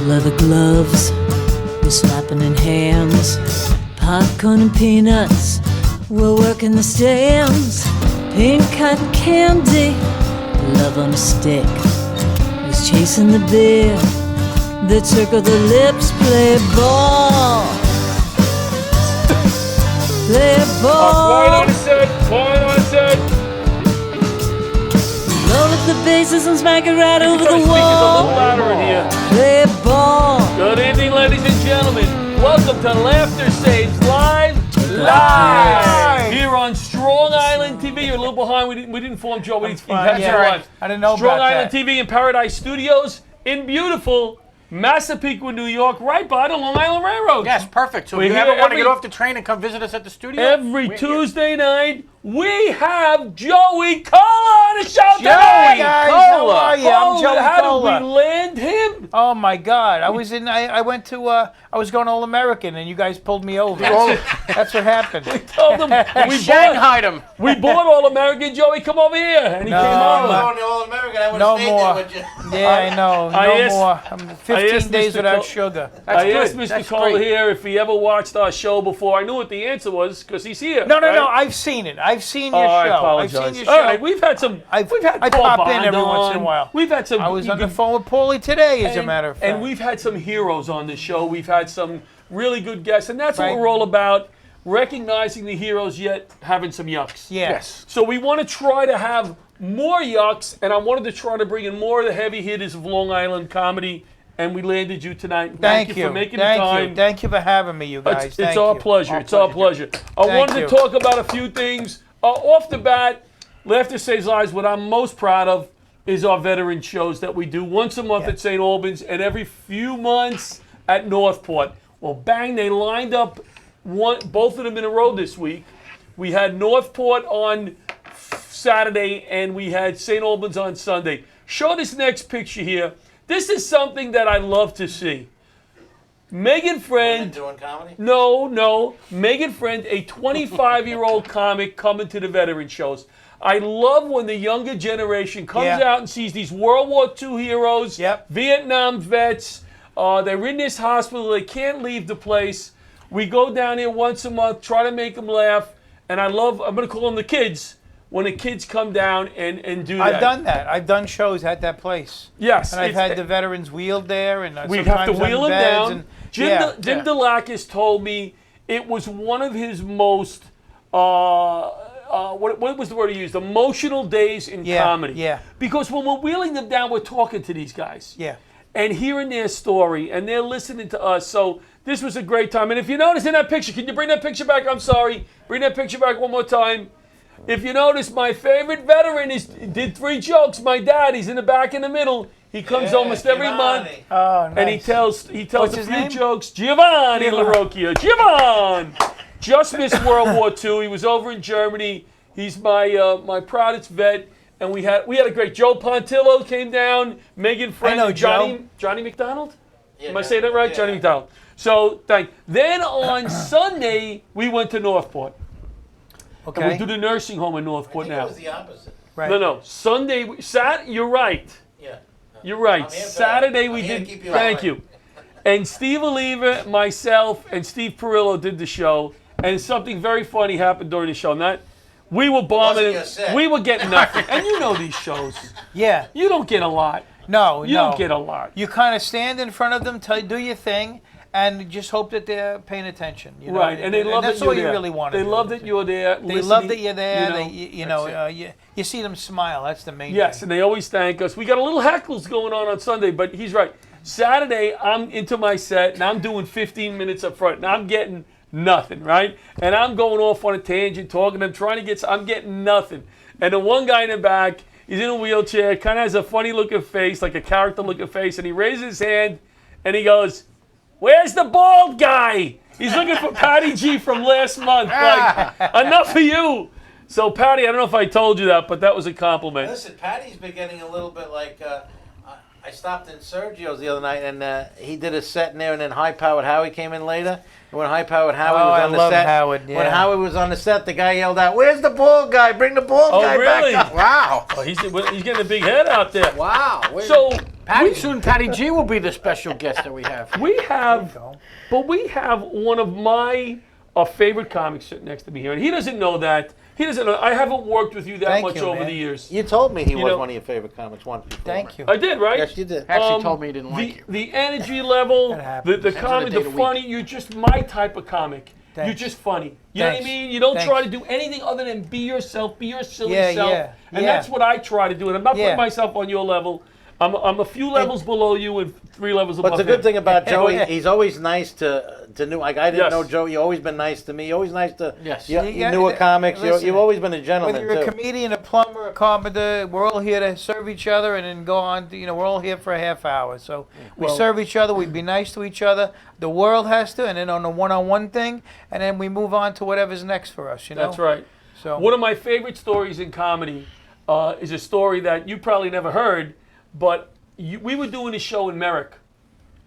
Leather gloves, we're slapping in hands. Popcorn and peanuts, we're working the stands. Pink cotton candy, love on a stick. He's chasing the beer, that circle the lips. Play ball, play ball. Quiet on set. Load up the bases and smack it right over the Speakers a little wall. louder in here. Play ball. Good evening, ladies and gentlemen. Welcome to Laughter Saves Live. Here on Strong Island TV. You're a little behind. We didn't inform Joe. We didn't have Yeah, your right. live. I didn't know Strong about Island that. TV in Paradise Studios in beautiful Massapequa, New York, right by the Long Island Railroad. Yes, perfect. So We're if you here ever want to every- get off the train and come visit us at the studio, Every we're Tuesday night, we have Joey Cola on the show Joey, tonight. guys, how are you? I'm Oh, Joey how Cola. did we land him? Oh my God! I was going All American, and you guys pulled me over. That's what happened. Told him we bought, Shanghaied him. we bought All American. Joey, come over here, and he No, came I'm over. not. On the All-American, I would No have stayed more. there with you. Yeah, I know. I No asked- more. I'm 15 asked days Mr. without Cole- sugar. That's I good. asked Mr. That's Cole great. here if he ever watched our show before. I knew what the answer was because he's here. No. right? I've seen it. I've seen your Oh, I show. apologize. I've seen your show. All right, we've had some. I Paul pop in Bond every once in a on. while. We've had some. I was you on the could- phone with Paulie today, as a and- matter of fact. And we've had some heroes on the show. We've had some really good guests, and that's Right. what we're all about: recognizing the heroes, yet having some yucks. Yes. So we want to try to have more yucks, and I wanted to try to bring in more of the heavy hitters of Long Island comedy, and we landed you tonight. Thank you for making Thank the time. you. Thank you for having me, you guys. It's Thank our you. pleasure. It's our pleasure. I Thank wanted you. to talk about a few things. Off the bat, Laughter Saves Lives, what I'm most proud of is our veteran shows that we do once a month Yeah. at St. Albans and every few months at Northport. Well, bang, they lined up both of them in a row this week. We had Northport on Saturday and we had St. Albans on Sunday. Show this next picture here. This is something that I love to see. Megan Friend. Doing comedy? No. Megan Friend, a 25-year-old comic coming to the veteran shows. I love when the younger generation comes Yeah. out and sees these World War II heroes, Yep. Vietnam vets. They're in this hospital. They can't leave the place. We go down here once a month, try to make them laugh. And I'm going to call them the kids, when the kids come down and do that. I've done that. I've done shows at that place. Yes. And I've it's- had the veterans wheeled there, and we have to sometimes on wheel him beds down. and- Jim Delakis told me it was one of his most, what was the word he used? Emotional days in comedy. Yeah. Because when we're wheeling them down, we're talking to these guys. Yeah. And hearing their story, and they're listening to us. So this was a great time. And if you notice in that picture, can you bring that picture back? I'm sorry. Bring that picture back one more time. If you notice, my favorite veteran did 3 jokes. My dad, he's in the back in the middle. He comes almost every month. Giovanni. Oh, nice. And he tells What's a his few name? jokes. Giovanni LaRocchia. Giovanni! Just missed World War II. He was over in Germany. He's my proudest vet. And we had a great Joe Pontillo came down, Megan Friend, know and Joe. Johnny McDonald? Yeah, Am I saying that right? yeah. Johnny McDonald. So then on Sunday we went to Northport. And we Okay. do the nursing home in I Northport think now. it was the opposite. Right. No. Sunday, you're right. Yeah. You're right. I'm here for Saturday that. we I'm here to did. keep you Thank alive. you. And Steve Oliva, myself, and Steve Perillo did the show. And something very funny happened during the show. We were bombing. your set. We were getting nothing. And you know these shows. Yeah. You don't get a lot. No. You don't get a lot. You kind of stand in front of them, do your thing, and just hope that they're paying attention. You know? Right, and they love that's that you're all there. you really want. They love that you're there. They love that you're there. That's it. You see them smile. That's the main Yes, thing. and they always thank us. We got a little heckles going on Sunday, but he's right. Saturday, I'm into my set, and I'm doing 15 minutes up front, and I'm getting nothing, right? And I'm going off on a tangent, talking. I'm getting nothing. And the one guy in the back, he's in a wheelchair, kind of has a funny-looking face, like a character-looking face, and he raises his hand, and he goes, "Where's the bald guy?" He's looking for Patty G from last month. Like, enough of you. So, Patty, I don't know if I told you that, but that was a compliment. Listen, Patty's been getting a little bit like. I stopped in Sergio's the other night, and he did a set in there, and then High Powered Howie came in later. And when High Powered Howie was I on the love set, Howard, when yeah. Howie was on the set, the guy yelled out, "Where's the bald guy? Bring the bald guy really? back up!" Wow. Oh, he's getting a big head out there. Wow. So, Soon Patty G will be the special guest that we have. We have, go. but we have one of my favorite comics sitting next to me here, and he doesn't know that. He doesn't know. I haven't worked with you that Thank much you, over man. the years. You told me he was know- one of your favorite comics once before. Thank you. I did, right? Yes, you did. Actually told me he didn't like you. The energy level, That happens. the Ends of comedy, the day the of the week. funny. You're just my type of comic. You're Thanks. just funny. You know what I Thanks. mean? You don't Thanks. try to do anything other than be yourself, be your silly Yeah, self. yeah, And yeah. that's what I try to do. And I'm not Yeah. putting myself on your level. I'm a few levels below you and 3 levels above But the good him. thing about Joey, Yeah. he's always nice to new. Like I didn't Yes. know Joey. You've always been nice to me. You've always nice to Yes. you, You newer comics. listen, You've always been a gentleman Whether you're a too. comedian, a plumber, a carpenter, we're all here to serve each other and then go on. We're all here for a half hour. So we Well- serve each other. We be nice to each other. The world has to, and then on the one-on-one thing, and then we move on to whatever's next for us. That's right. So One of my favorite stories in comedy is a story that you probably never heard, but we were doing a show in Merrick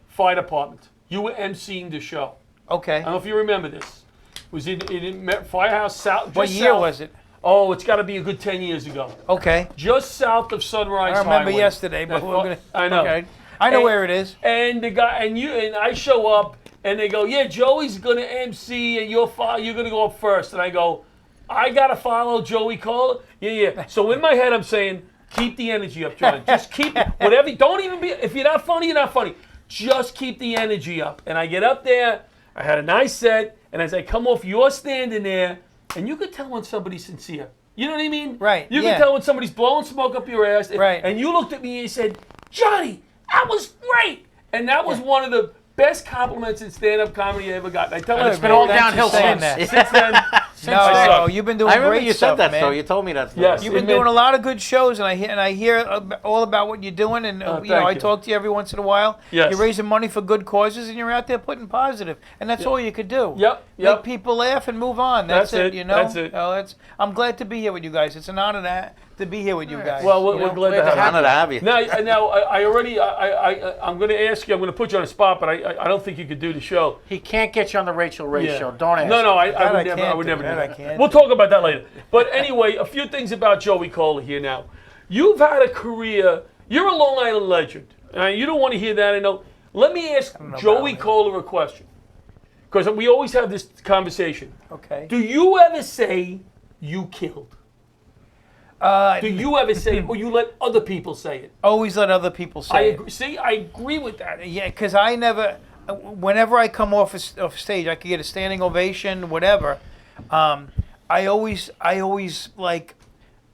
Fire Department. You were emceeing the show. okay. I don't know if you remember this. It was in Firehouse South. What just year south- was it? Oh, it's got to be a good 10 years ago. Okay. Just south of Sunrise I remember Highway. yesterday, but That we're gonna. I know. Okay. I know And- where it is. And the guy and I show up and they go, yeah, Joey's gonna MC and you're gonna go up first. And I go, I gotta follow Joey Cole. Yeah. So in my head I'm saying, keep the energy up, John. Just keep whatever. Don't even be. If you're not funny, you're not funny. Just keep the energy up. And I get up there. I had a nice set, and as I come off, you're standing there, and you could tell when somebody's sincere. You know what I mean? Right, You yeah. can tell when somebody's blowing smoke up your ass. Right. And you looked at me and you said, Johnny, that was great. And that was one of the best compliments in stand-up comedy I ever got. And I tell you, It's been all downhill since. since. Since then, No, you've been doing I remember great you stuff, said that man. though. You told me that. Yes. You've been doing a lot of good shows, and I hear all about what you're doing, and thank I you. talk to you every once in a while. Yes. You're raising money for good causes, and you're out there putting positive, and that's all you could do. Yep. Make people laugh and move on. That's That's it, You know. that's it. I'm glad to be here with you guys. It's an honor to be here with you guys. well, we're you know? glad to have you. Honor to have you. Now, I'm going to ask you. I'm going to put you on the spot, but I don't think you could do the show. He can't get you on the Rachel Ray Yeah. show. Don't ask. No, I That would never. I can't would do. never do That I that. can't We'll do. talk about that later. But anyway, a few things about Joey Cola here now. You've had a career. You're a Long Island legend. You don't want to hear that. I know. Let me ask know Joey about it. Cola a question, because we always have this conversation. Okay. Do you ever say you killed? Do you ever say it, or you let other people say it? Always let other people say I it. agree. See, I agree with that. Yeah, because I never. Whenever I come off stage, I could get a standing ovation, whatever. I always like.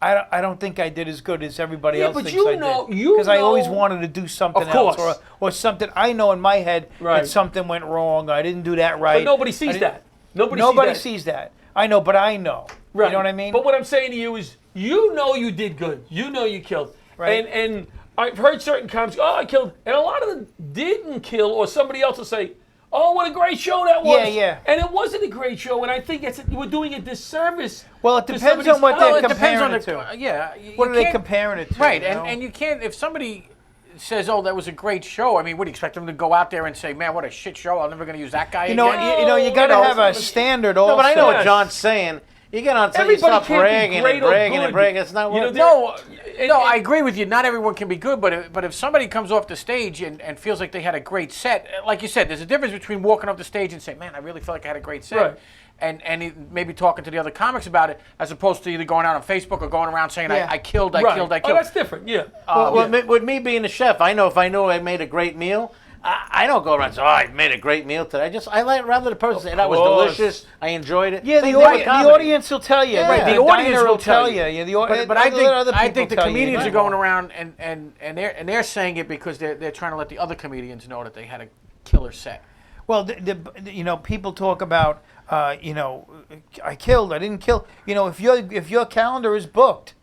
I don't think I did as good as everybody Yeah, else but thinks you I know- did. you I always know- wanted to do something Of else, course. or something. I know in my head Right. that something went wrong. I didn't do that right. But nobody I sees didn't- that. Nobody sees that. sees that. I know, but I know. Right. You know what I mean? But what I'm saying to you is, you know you did good. You know you killed. Right. And I've heard certain comics, oh, I killed. And a lot of them didn't kill, or somebody else will say, oh, what a great show that was. Yeah. And it wasn't a great show, and I think we're doing a disservice. Well, it to depends somebody's on what talent. they're it depends on comparing the it to. yeah. What you are they can't- comparing it to? Right, you know? and you can't if somebody says, "Oh, that was a great show." I mean, what do you expect them to go out there and say, "Man, what a shit show! I'm never going to use that guy you know, again." you got to know, have a standard also. No, but I know what Yes. John's saying. You get on stage, you Everybody start can't be bragging great and or bragging good. and bragging. It's not You know, worth it. No, And- no, I agree with you. Not everyone can be good, but if somebody comes off the stage and feels like they had a great set, like you said, there's a difference between walking off the stage and saying, "Man, I really feel like I had a great set," Right. and maybe talking to the other comics about it, as opposed to either going out on Facebook or going around saying, Yeah. I killed, I Right. killed, I Oh, killed." that's different, yeah. Well, with me being a chef, I know if I know I made a great meal, I don't go around and say, "Oh, I made a great meal today." I like rather the person say, "That was course. delicious. I enjoyed it." Yeah, Same the, thing with the comedy. audience will tell you. Right, the, the audience diner will tell you. Yeah, But I other think people the tell you. comedians Yeah. are going around and they're saying it because they're trying to let the other comedians know that they had a killer set. Well, people talk about, I killed, I didn't kill. If your calendar is booked,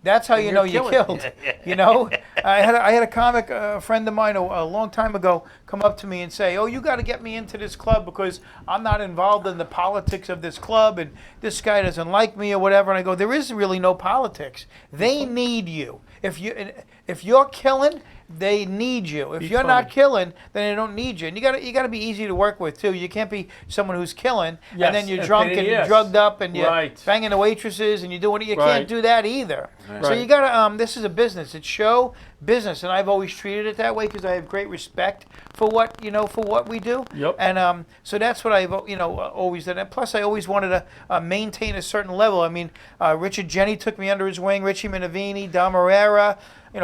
that's how you know you killing. killed. I had a comic, a friend of mine, a long time ago, come up to me and say, "Oh, you got to get me into this club because I'm not involved in the politics of this club, and this guy doesn't like me or whatever." And I go, "There is really no politics. They need you. If you're killing, they need you. If He's you're funny. not killing, then they don't need you. And you gotta be easy to work with too. You can't be someone who's killing Yes, and then you're and drunk pain in and the you're ass. drugged up and you're Right. banging the waitresses and you're doing it. You Right. can't do that either. So Right. you gotta. This is a business. It's show business, and I've always treated it that way because I have great respect for what for what we do. Yep. And so that's what I've always done. And plus, I always wanted to maintain a certain level. I mean, Richard Jenny took me under his wing. Richie Minervini, Dom Herrera,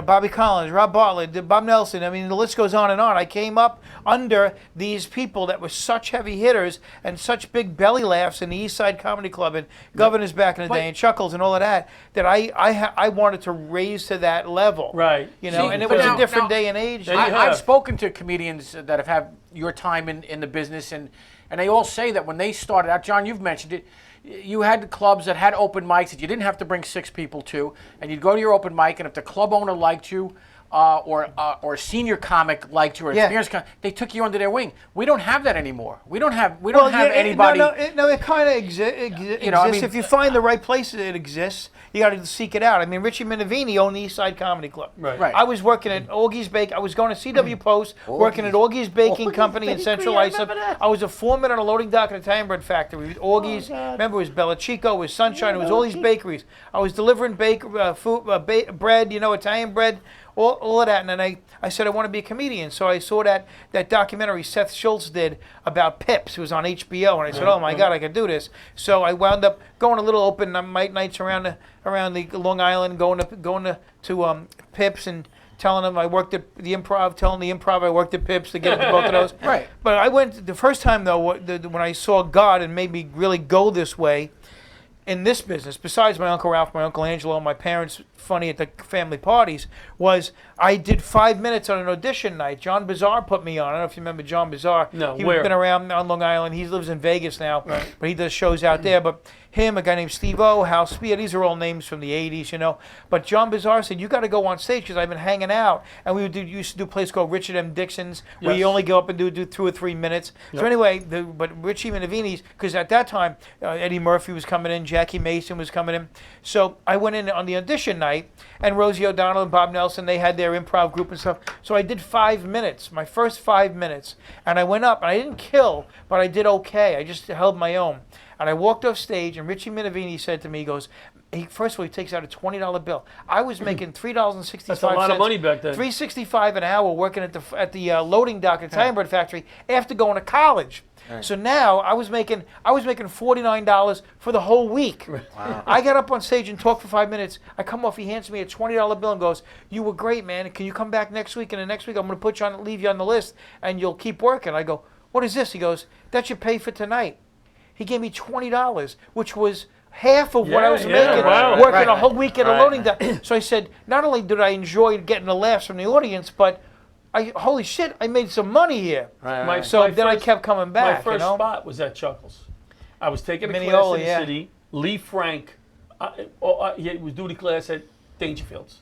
Bobby Collins, Rob Bartlett, Bob Nelson. I mean, the list goes on and on. I came up under these people that were such heavy hitters and such big belly laughs in the East Side Comedy Club and Governors back in the day and Chuckles and all of that. That I wanted to raise to that level. Right. And See, it but was now- a different now- day and age. Then you I've have- spoken to comedians that have had your time in the business, and they all say that when they started out, John, you've mentioned it, you had clubs that had open mics that you didn't have to bring 6 people to, and you'd go to your open mic, and if the club owner liked you, or a senior comic liked you, or Yeah. experienced comic, they took you under their wing. We don't have that anymore. We don't have anybody. No, it kind of exists. I mean- If you find the right place it exists, you got to seek it out. I mean, Richie Minervini owned the East Side Comedy Club. Right. I was working at Augie's Bake. I was going to CW Post, working at Augie's Baking Company in Central Islip. I was a foreman on a loading dock at a Italian bread factory. With Augie's, remember, it was Bella Chico, it was Sunshine, it was all these bakeries. I was delivering bread, Italian bread. All of that, and then I said I want to be a comedian. So I saw that documentary Seth Schultz did about Pips. It was on HBO, and I said, "Oh my God, I can do this." So I wound up going a little open mic nights around the Long Island, going to Pips and telling them I worked at the Improv, telling the Improv I worked at Pips to get into both of those. Right. But I went the first time though when I saw God and made me really go this way. In this business, besides my Uncle Ralph, my Uncle Angelo, and my parents funny at the family parties, was I did 5 minutes on an audition night. John Bizarre put me on. I don't know if you remember John Bizarre. No, He's where? been around on Long Island. He lives in Vegas now, but he does shows out there. But him, a guy named Steve O, Hal Spear, these are all names from the 80s, But John Bizarre said, you got to go on stage because I've been hanging out. And we used to do a place called Richard M. Dixon's where you Yes. only go up and do 2 or 3 minutes. So anyway, but Richie Minervini's, because at that time, Eddie Murphy was coming in, Jackie Mason was coming in. So I went in on the audition night, and Rosie O'Donnell and Bob Nelson, they had their improv group and stuff. So I did 5 minutes, my first 5 minutes. And I went up, and I didn't kill, but I did okay. I just held my own. And I walked off stage, and Richie Minervini said to me, he goes, first of all, he takes out a $20 bill. I was making $3.65. That's a lot of money back then. $3.65 an hour working at the loading dock at the Italian bread factory after going to college. So now I was making $49 for the whole week. Wow. I got up on stage and talked for 5 minutes. I come off, he hands me a $20 bill and goes, "You were great, man. Can you come back next week? And the next week I'm going to leave you on the list, and you'll keep working." I go, "What is this?" He goes, "That's your pay for tonight." He gave me $20, which was half of what I was making working a whole week at a loading dock. So I said, not only did I enjoy getting the laughs from the audience, but holy shit, I made some money here. So then I kept coming back. My first spot was at Chuckles. I was taking a class Mineola, in the city. Lee Frank, he was doing a class at Dangerfields.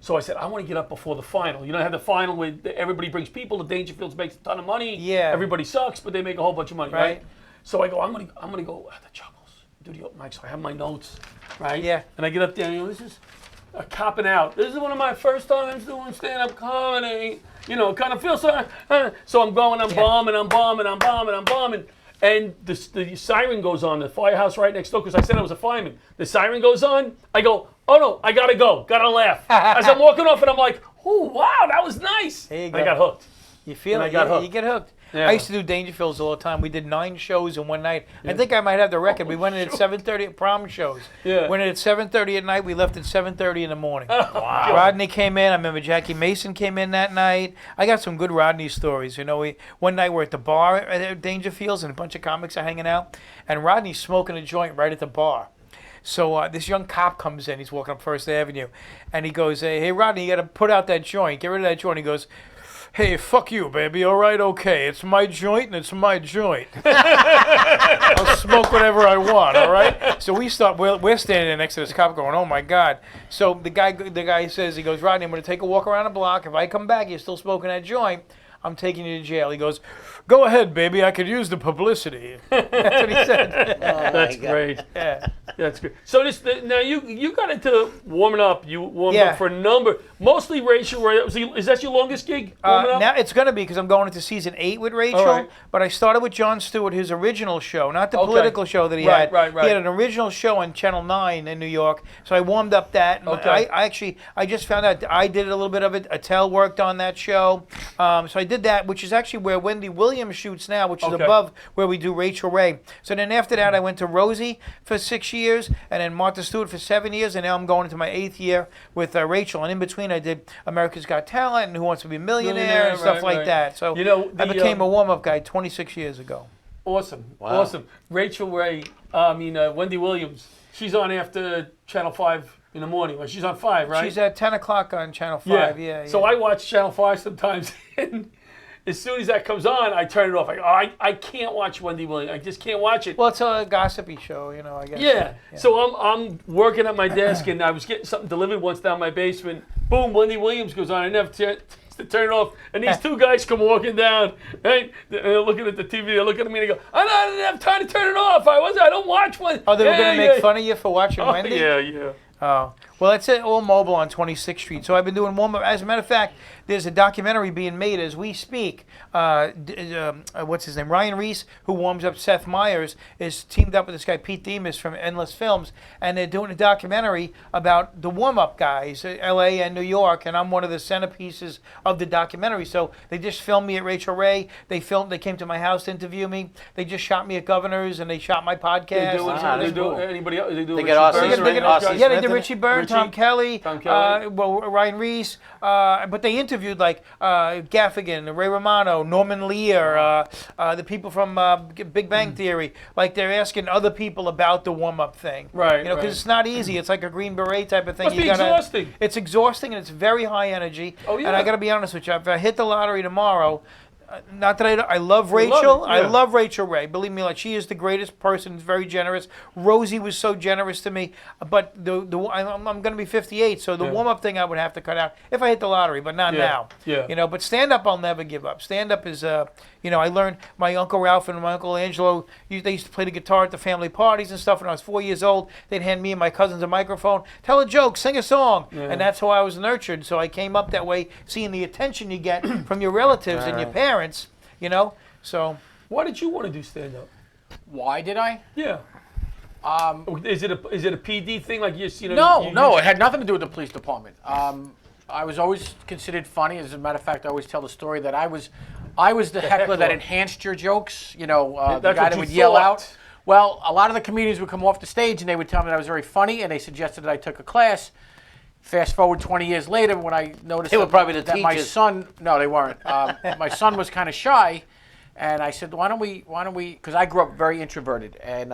So I said, I want to get up before the final. You know, I had the final where everybody brings people. The Dangerfields makes a ton of money. Yeah. Everybody sucks, but they make a whole bunch of money, right? So I go, I'm gonna go at the Chuckles, do the open mic. So I have my notes, right? Yeah. And I get up there, this is a copping out. This is one of my first times doing stand-up comedy. Kind of feel so. So I'm going, I'm bombing. And the siren goes on, the firehouse right next door, because I said I was a fireman. The siren goes on. I go, oh no, I gotta go. Gotta laugh. As I'm walking off, and I'm like, oh wow, that was nice. There you And go. I got hooked. You feel And it, I got hooked. you get hooked. Yeah. I used to do Dangerfields all the time. We did 9 shows in one night. I think I might have the record. We went in at 7:30 at prom shows. Yeah. Went in at 7:30 at night. We left at 7:30 in the morning. Wow. Rodney came in. I remember Jackie Mason came in that night. I got some good Rodney stories. One night we're at the bar at Dangerfields, and a bunch of comics are hanging out, and Rodney's smoking a joint right at the bar. So this young cop comes in. He's walking up First Avenue, and he goes, "Hey, Rodney, you got to put out that joint. Get rid of that joint." He goes, "Hey, fuck you, baby. All right, okay. It's my joint, and it's my joint. I'll smoke whatever I want, all right?" So we're standing there next to this cop going, "Oh, my God." So the guy says, he goes, "Rodney, I'm going to take a walk around the block. If I come back, you're still smoking that joint, I'm taking you to jail. He goes, go ahead, baby. I could use the publicity. That's what he said. That's great. Yeah. That's good. So now you got into warming up. You warmed Yeah. up for a number, mostly Rachel Ray. Is that your longest gig? Warming up? Now it's going to be because I'm going into season 8 with Rachel. All right. But I started with Jon Stewart, his original show, not the Okay. political show that he Right, had. right, right. He had an original show on Channel 9 in New York. So I warmed up that. Okay. I just found out I did a little bit of it. Attell worked on that show. So I did that, which is actually where Wendy Williams shoots now, which is Okay. above where we do Rachel Ray. So then after that, I went to Rosie for 6 years, and then Martha Stewart for 7 years, and now I'm going into my 8th year with Rachel. And in between, I did America's Got Talent and Who Wants to Be a Millionaire and stuff right, like right. that. So You know, I the, became a warm-up guy 26 years ago. Awesome. Wow. Awesome. Rachel Ray, Wendy Williams, she's on after Channel 5 in the morning. Well, she's on 5, right? She's at 10 o'clock on Channel 5. Yeah. So I watch Channel 5 sometimes, and as soon as that comes on, I turn it off. I can't watch Wendy Williams. I just can't watch it. Well, it's a gossipy show, I guess. Yeah. So I'm working at my desk, and I was getting something delivered once down my basement. Boom, Wendy Williams goes on. I never to turn it off, and these two guys come walking down, right? They're looking at the TV. They're looking at me, and they go, I didn't have time to turn it off. I don't watch one. Oh, they were going to make fun of you for watching Oh, Wendy? yeah. Oh, well, it's at All Mobile on 26th Street. So I've been doing warm-up. As a matter of fact, there's a documentary being made as we speak. What's his name? Ryan Reese, who warms up Seth Meyers, is teamed up with this guy Pete Demas from Endless Films, and they're doing a documentary about the warm-up guys, L.A. and New York, and I'm one of the centerpieces of the documentary. So they just filmed me at Rachel Ray. They came to my house to interview me. They just shot me at Governor's, and they shot my podcast. They do, Wow, they that's do cool. anybody else? They do They Richie get Austin Burns, Smith, right? Austin Yeah, they Smith did in Richie Byrne, Richie? Tom Kelly, Tom Kelly. Ryan Reese, but they interviewed like Gaffigan, Ray Romano, Norman Lear, the people from Big Bang Theory. Like they're asking other people about the warm-up thing, Right, because right. it's not easy. It's like a Green Beret type of thing. Must be exhausting. It's exhausting and it's very high energy. Oh, yeah. And I got to be honest with you, if I hit the lottery tomorrow. Not that I love You love Rachel. it, I yeah. love Rachel Ray. Believe me, like she is the greatest person. Very generous. Rosie was so generous to me. But I'm going to be 58, so the Yeah. warm-up thing I would have to cut out if I hit the lottery, but not Yeah, now. yeah. But stand-up I'll never give up. Stand-up is, I learned my Uncle Ralph and my Uncle Angelo. They used to play the guitar at the family parties and stuff. When I was 4 years old, they'd hand me and my cousins a microphone, tell a joke, sing a song, and that's how I was nurtured. So I came up that way, seeing the attention you get from your relatives and your parents. So Why did you want to do stand-up? Why did I? Yeah. Is it a PD thing? Like No, it had nothing to do with the police department. I was always considered funny. As a matter of fact, I always tell the story that I was the heckler that enhanced your jokes. The That's guy what that you would yell thought. out. Well, a lot of the comedians would come off the stage and they would tell me that I was very funny, and they suggested that I took a class. Fast forward 20 years later, when I noticed They were probably the that my teachers. son, no, they weren't. My son was kind of shy, and I said, why don't we? Because I grew up very introverted, and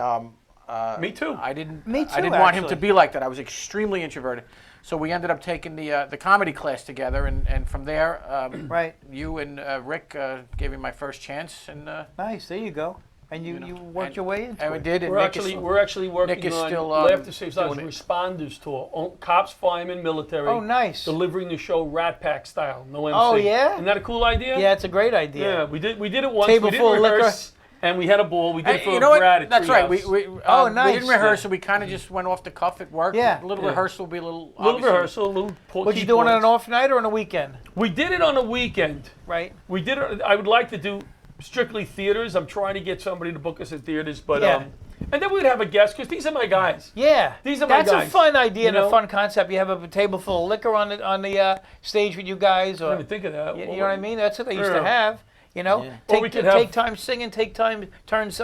Me too. I didn't. Me too, I didn't want him to actually. be like that. I was extremely introverted. So we ended up taking the comedy class together, and from there, right. you and Rick gave me my first chance, and Nice. There you go. And you worked your way into and we it. did. And We're Nick is- actually working Nick is on still, Laughter Saves Lives doing it. Responders tour. Cops, firemen, military. Oh, nice. Delivering the show Rat Pack style. No MC. Oh, yeah? Isn't that a cool idea? Yeah, it's a great idea. Yeah, we did it once. Table we didn't full of liquor. rehearse, and we had a ball. We did it for you know what? Brad at That's right. Treehouse. We Oh, nice. didn't rehearse, so we kind of just went off the cuff at work. Yeah. A little Yeah. rehearsal would be a little. little obviously- rehearsal, a little. What key you doing on points. an off night or on a weekend? We did it on a weekend. Right. We did it. I would like to do strictly theaters. I'm trying to get somebody to book us at theaters, but Yeah. and then we'd have a guest because these are my guys. Yeah. These are my That's guys, a fun idea you and a know? fun concept. You have a table full of liquor on the stage with you guys, I or didn't even think of that. you know what I mean? That's what they used Yeah. to have. Or Take, we could have- take time singing, take time turns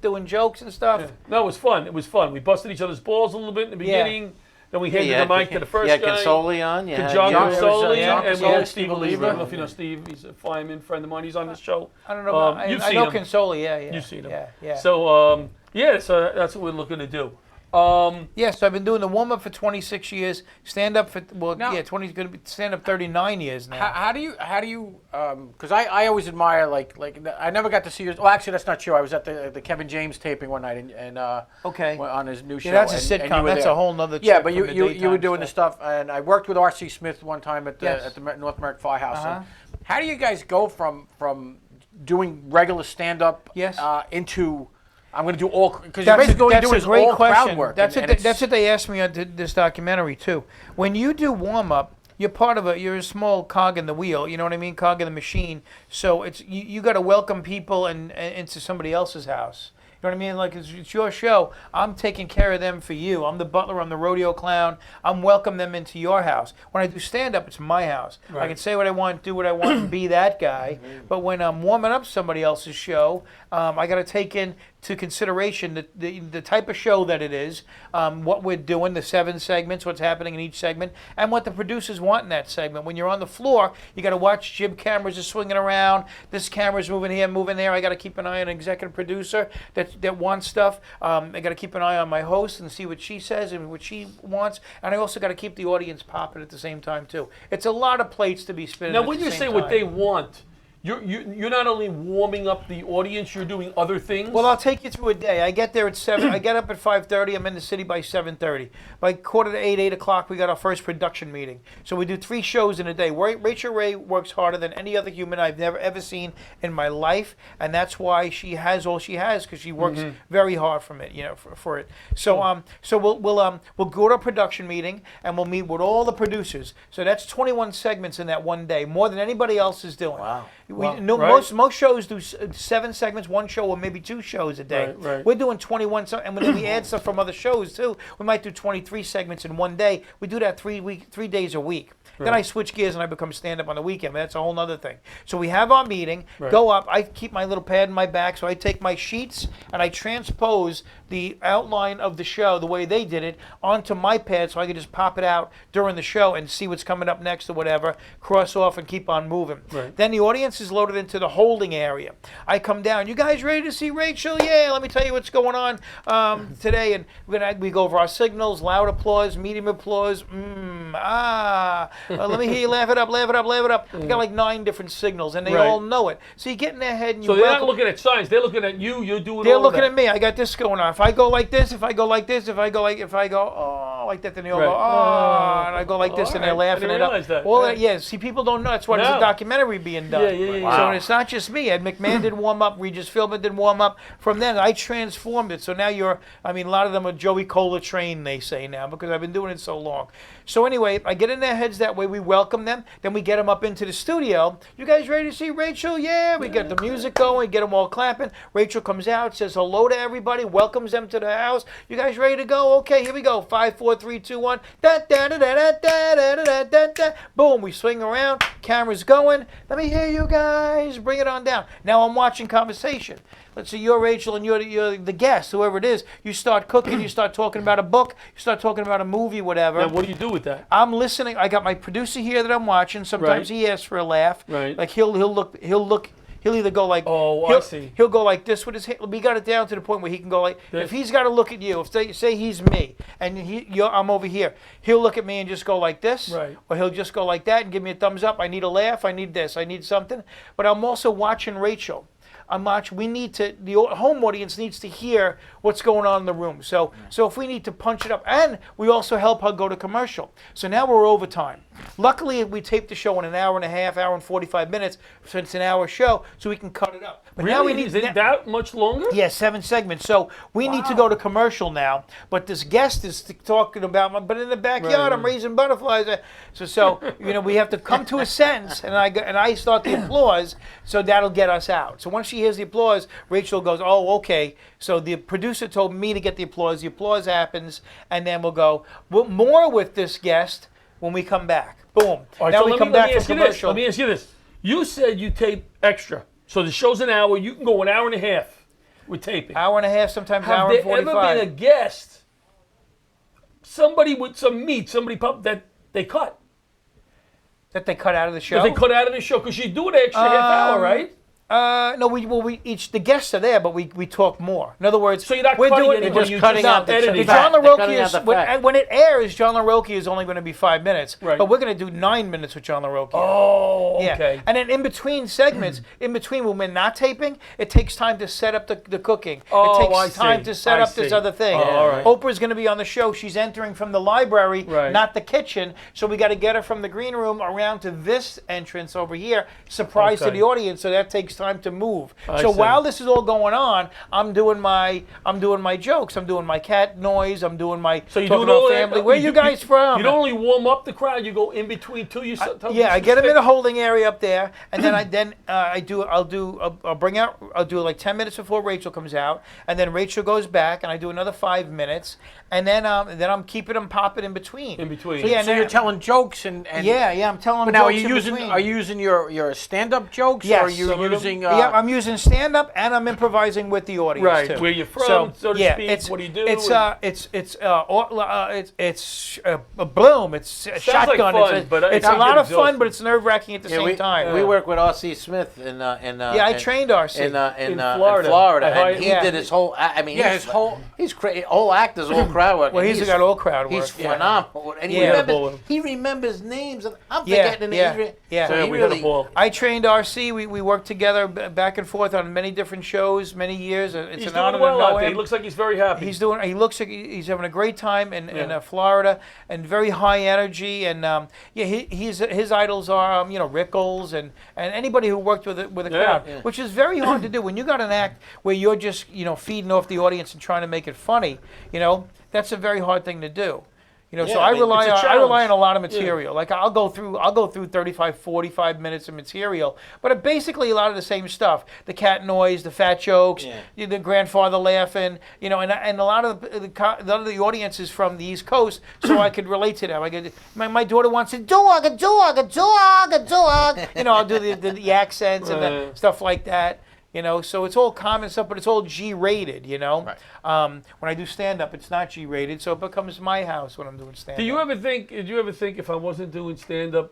doing jokes and stuff. Yeah. No, it was fun. It was fun. We busted each other's balls a little bit in the Yeah. beginning. Then we handed Yeah, the mic to the first you guy. had Consoli on. You To had John you- Consoli, John and we Consoli, had Steve Steve Oliva. I don't know if Oliva. you know Steve. He's a fireman friend of mine. He's on this show. I don't know. You've I seen know him. Consoli. Yeah. You've seen him. Yeah. So, so that's what we're looking to do. Yeah, so I've been doing the warm up for 26 years, stand up for Now- 20 is going to be stand up 39 years now. How do you because I always admire like I never got to see yours. Well, actually, that's not true. I was at the Kevin James taping one night and Okay. on his new show. Yeah, that's a and sitcom. you were That's there. a whole nother. Yeah, trip but from the you were daytime doing the stuff, and I worked with R.C. Smith one time at the Yes. North American Firehouse. Uh-huh. And How do you guys go from doing regular stand up Yes. into I'm going to do all because you're basically going to do is all crowd work. That's and that's what they asked me on this documentary too. When you do warm up, you're a small cog in the wheel. You know what I mean? Cog in the machine. So it's you got to welcome people and into somebody else's house. You know what I mean? Like it's your show. I'm taking care of them for you. I'm the butler. I'm the rodeo clown. I'm welcoming them into your house. When I do stand up, it's my house. I can say what I want, do what I want, and be that guy. But when I'm warming up somebody else's show, I got to take into consideration the type of show that it is, what we're doing, the 7 segments, what's happening in each segment, and what the producers want in that segment. When you're on the floor, you got to watch jib cameras are swinging around. This camera's moving here, moving there. I got to keep an eye on an executive producer that wants stuff. I got to keep an eye on my host and see what she says and what she wants. And I also got to keep the audience popping at the same time too. It's a lot of plates to be spinning. Now, at when the you same say time. what they want, you're not only warming up the audience, you're doing other things. Well, I'll take you through a day. I get there at 7. I get up at 5:30. I'm in the city by 7:30. By 7:45, 8 o'clock, we got our first production meeting. So we do 3 shows in a day. Rachel Ray works harder than any other human I've never ever seen in my life, and that's why she has all she has, because she works very hard from it, for it. So we'll go to a production meeting and we'll meet with all the producers. So that's 21 segments in that one day, more than anybody else is doing. Wow. Most shows do 7 segments, 1 show, or maybe 2 shows a day. Right. We're doing 21, and when we add stuff from other shows too, we might do 23 segments in one day. We do that 3 days a week. Then I switch gears and I become stand-up on the weekend. That's a whole other thing. So we have our meeting, go up. I keep my little pad in my back, so I take my sheets and I transpose the outline of the show, the way they did it, onto my pad so I can just pop it out during the show and see what's coming up next or whatever, cross off and keep on moving. Right. Then the audience is loaded into the holding area. I come down. You guys ready to see Rachel? Yeah, let me tell you what's going on today. And we go over our signals, loud applause, medium applause, let me hear you laugh it up, laugh it up, laugh it up. I got like 9 different signals, and they all know it. So you get in their head and you so they're not looking at signs. They're looking at you. You're doing. They're all looking of at me. I got this going on. If I go like this, if I go like this, if I go oh like that, then they all go oh, and I go like this, and they're laughing I it didn't up. realize that. Well, Right. yeah. See, people don't know. That's why there's a No. documentary being done. Yeah. So it's not just me. Ed McMahon did warm up. Regis Philbin did warm up. From then, I transformed it. So now a lot of them are Joey Cola trained, they say now, because I've been doing it so long. So anyway, I get in their heads that way. We welcome them. Then we get them up into the studio. You guys ready to see Rachel? Yeah. We get the music going. Get them all clapping. Rachel comes out, says hello to everybody, welcomes them to the house. You guys ready to go? Okay, here we go. 5, 4, 3, 2, 1. Da da da da da da da da da da. Boom. We swing around. Camera's going. Let me hear you guys. Bring it on down. Now I'm watching conversation. Let's say you're Rachel and you're the guest, whoever it is. You start cooking. You start talking about a book. You start talking about a movie, whatever. Now, what do you do with that? I'm listening. I got my producer here that I'm watching. Sometimes Right. he asks for a laugh. Right. Like he'll look. He'll either go like. Oh, he'll, I see. He'll go like this with his hand. We got it down to the point where he can go like. This. If he's got to look at you, if say he's me and I'm over here, he'll look at me and just go like this. Right. Or he'll just go like that and give me a thumbs up. I need a laugh. I need this. I need something. But I'm also watching Rachel. The home audience needs to hear what's going on in the room. So if we need to punch it up, and we also help her go to commercial. So now we're overtime. Luckily, we taped the show in an hour and a half, hour and 45 minutes, so it's an hour show, so we can cut it up. But now we need Is it that much longer? Yeah, 7 segments. So we need to go to commercial now. But this guest is talking about, but in the backyard, I'm raising butterflies. So we have to come to a sentence, and I start the applause. So that'll get us out. So once she hears the applause, Rachel goes, "Oh, okay." So the producer told me to get the applause. The applause happens, and then we'll go more with this guest when we come back. Boom. All right, Now so we let come me back from ask you this. commercial. Let me ask you this. You said you tape extra. So the show's an hour. You can go an hour and a half with taping. Hour and a half, sometimes Have hour there and 45. ever been a guest, somebody with some meat, somebody that they cut? That they cut out of the show? That they cut out of the show? Because you do an extra half hour, right? No, we each the guests are there, but we talk more. In other words, So you're not we're cutting doing anything, You're just you're cutting out the editing. fat. John They're LaRocchi cutting out is the fat. when it airs. John LaRocchi is only going to be 5 minutes, Right. but we're going to do 9 minutes with John LaRocchi. Oh, Yeah. okay. And then in between segments, in between when we're not taping, it takes time to set up the cooking. Oh, it takes I time see. to set I up this see. other thing. Oh, all right. Oprah's going to be on the show. She's entering from the library, Right. not the kitchen. So we got to get her from the green room around to this entrance over here, surprise to Okay. the audience. So that takes time to move. I So see. while this is all going on, I'm doing my jokes. I'm doing my cat noise. I'm doing my So you're talking doing all about that. family. Where you guys from? You don't only warm up the crowd. You go in between too. Yeah, I get them in a holding area up there, and then I'll do like 10 minutes before Rachel comes out, and then Rachel goes back, and I do another 5 minutes, and then I'm keeping them popping in between. In between. So, yeah, So you're telling jokes and yeah, I'm telling But them now are jokes you in using between. your stand-up jokes? Yes. Or are you Some of them. using? Yeah, I'm using stand-up and I'm improvising with the audience Right, too. where you're from, so to yeah, speak, It's, what do you do, It's and- a bloom. It's a like shotgun. fun, it's but it's it a can lot get of fun, exhausting. but it's nerve-wracking at the same time. We work with R.C. Smith in I trained R.C. in Florida. Florida, At Hyatt. and he Yeah. did his whole. I mean, Yeah, he's, his whole- he's crazy. Whole act is all crowd work. Well, and he's got all crowd work. He's Yeah. phenomenal, and Yeah. he remembers names, and I'm Yeah, forgetting yeah, names. yeah. So Yeah, he we had a really, ball. I trained RC. We worked together back and forth on many different shows, many years. It's He's an honor doing well to know out there. him. He looks like he's very happy. He looks like he's having a great time in Yeah. Florida, and very high energy. And his idols are Rickles and anybody who worked with a crowd, Yeah. which is very hard to do when you got an act where you're just feeding off the audience and trying to make it funny. That's a very hard thing to do. So Yeah, I I mean, rely it's a on challenge. a lot of material. Like I'll go through 35, 45 minutes of material, but basically a lot of the same stuff: the cat noise, the fat jokes, the grandfather laughing, and a lot of the audience is from the East Coast, so I could relate to them. My daughter wants a dog, a dog, a dog, a dog. I'll do the accents and the stuff like that. So it's all common stuff, but it's all G-rated, Right. When I do stand-up, it's not G-rated, so it becomes my house when I'm doing stand-up. Did you ever think if I wasn't doing stand-up,